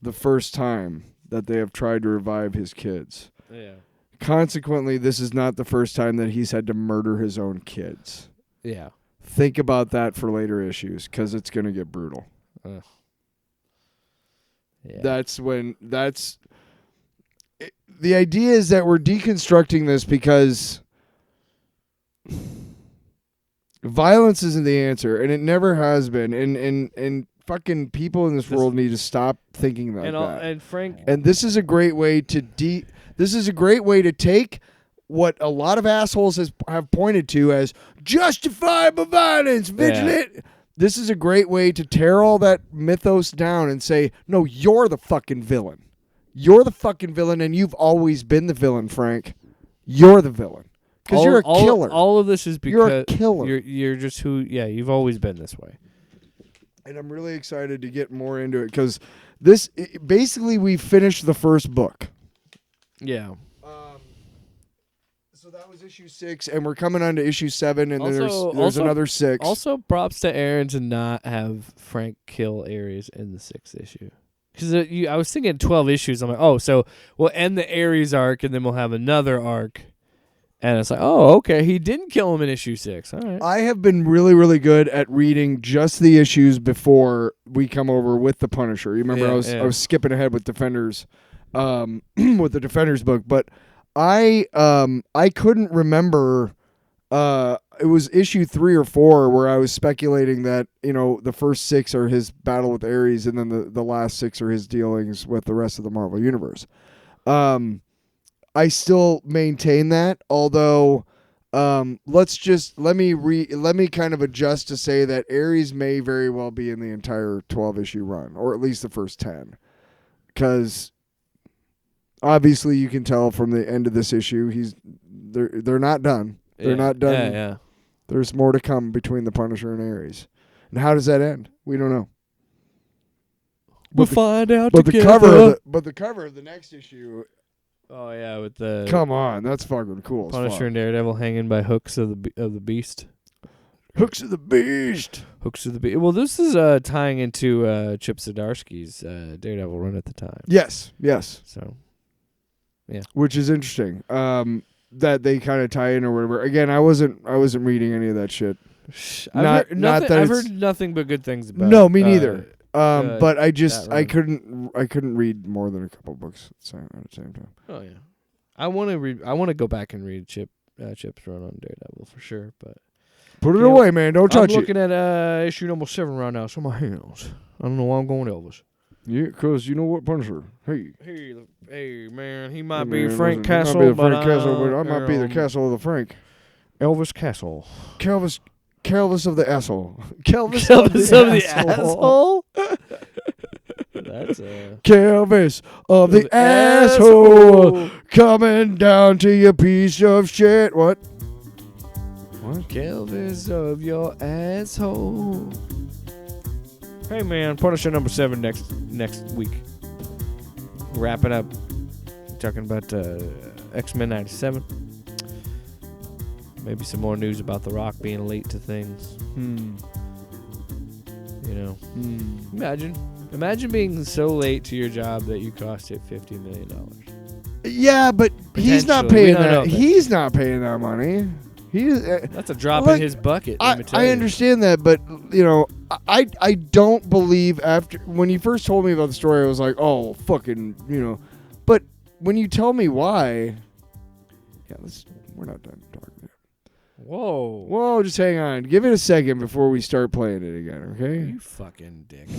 the first time that they have tried to revive his kids. Yeah. Consequently, this is not the first time that he's had to murder his own kids. Yeah. Think about that for later issues, because it's going to get brutal. Yeah. The idea is that we're deconstructing this because violence isn't the answer, and it never has been. And fucking people in this world need to stop thinking like that. And Frank, and this is a great way to take what a lot of assholes have pointed to as justifiable violence, vigilant. Yeah. This is a great way to tear all that mythos down and say, no, you're the fucking villain. You're the fucking villain, and you've always been the villain, Frank. You're the villain. Because you're a killer. All of this is because you're a killer. You're just who. Yeah, you've always been this way. And I'm really excited to get more into it because basically we finished the first book. Yeah. So that was issue 6, and we're coming on to issue 7, and also, there's another 6. Also, props to Aaron to not have Frank kill Ares in the 6th issue. Because I was thinking 12 issues. I'm like, so we'll end the Ares arc, and then we'll have another arc. And it's like, okay, he didn't kill him in issue 6. All right. I have been really, really good at reading just the issues before we come over with the Punisher. You remember I was skipping ahead with Defenders, with the Defenders book, but I couldn't remember. It was issue 3 or 4 where I was speculating that the first 6 are his battle with Ares, and then the last 6 are his dealings with the rest of the Marvel universe. I still maintain that, although let me kind of adjust to say that Ares may very well be in the entire 12-issue run, or at least the first 10, because obviously you can tell from the end of this issue they're not done. They're not done. Yeah. There's more to come between the Punisher and Ares. And how does that end? We don't know. We'll find out together. The cover of the next issue. Oh yeah, with the come on, that's fucking cool. Punisher and Daredevil hanging by hooks of the beast. Hooks of the beast. Hooks of the beast. Well, this is tying into Chip Zdarsky's Daredevil run at the time. Yes. So, yeah, which is interesting. That they kind of tie in or whatever. Again, I wasn't reading any of that shit. I've heard nothing but good things about. No, me neither. But I couldn't read more than a couple books at the same time. Oh yeah, I want to go back and read Chip's run on Daredevil for sure. But put it away, man. Don't touch it. I'm looking at issue number 7 right now. It's on my hands. I don't know why I'm going Elvis. Yeah, because you know what, Punisher. Hey, man. He might be Frank Castle, but I might be the Castle of the Frank. Elvis Castle. Calvis of the asshole. Calvis of the asshole? That's Calvis of the asshole coming down to you piece of shit. What? Calvis of your asshole. Hey man, Punisher number 7 next week. Wrapping up talking about X-Men 97. Maybe some more news about The Rock being late to things. You know, imagine being so late to your job that you cost it $50 million. Yeah, but he's not Potentially. We paying don't know that. that. He's not paying that money. That's a drop Look, in his bucket. I understand that, but you know, I don't believe after when you first told me about the story, I was like, oh fucking, you know. But when you tell me why, yeah, we're not done talking yet. Whoa, just hang on. Give it a second before we start playing it again, okay? You fucking dick.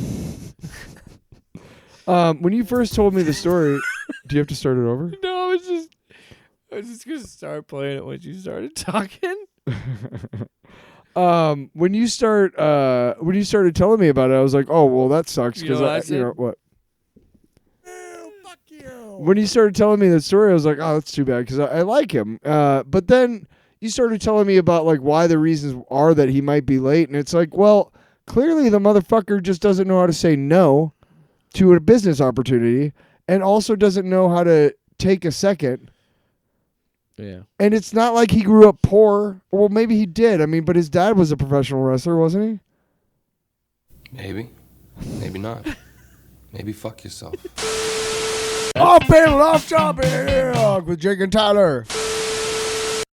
When you first told me the story, do you have to start it over? No, I was just gonna start playing it when you started talking. When you started telling me about it, I was like, oh well, that sucks You know what I because you said? know what. Fuck you. When you started telling me that story, I was like, oh, that's too bad because I like him. But then you started telling me about like why the reasons are that he might be late, and it's like, well, clearly the motherfucker just doesn't know how to say no to a business opportunity, and also doesn't know how to take a second. Yeah. And it's not like he grew up poor. Well, maybe he did. I mean, but his dad was a professional wrestler, wasn't he? Maybe. Maybe not. Maybe fuck yourself. Off panel, off topic with Jake and Tyler.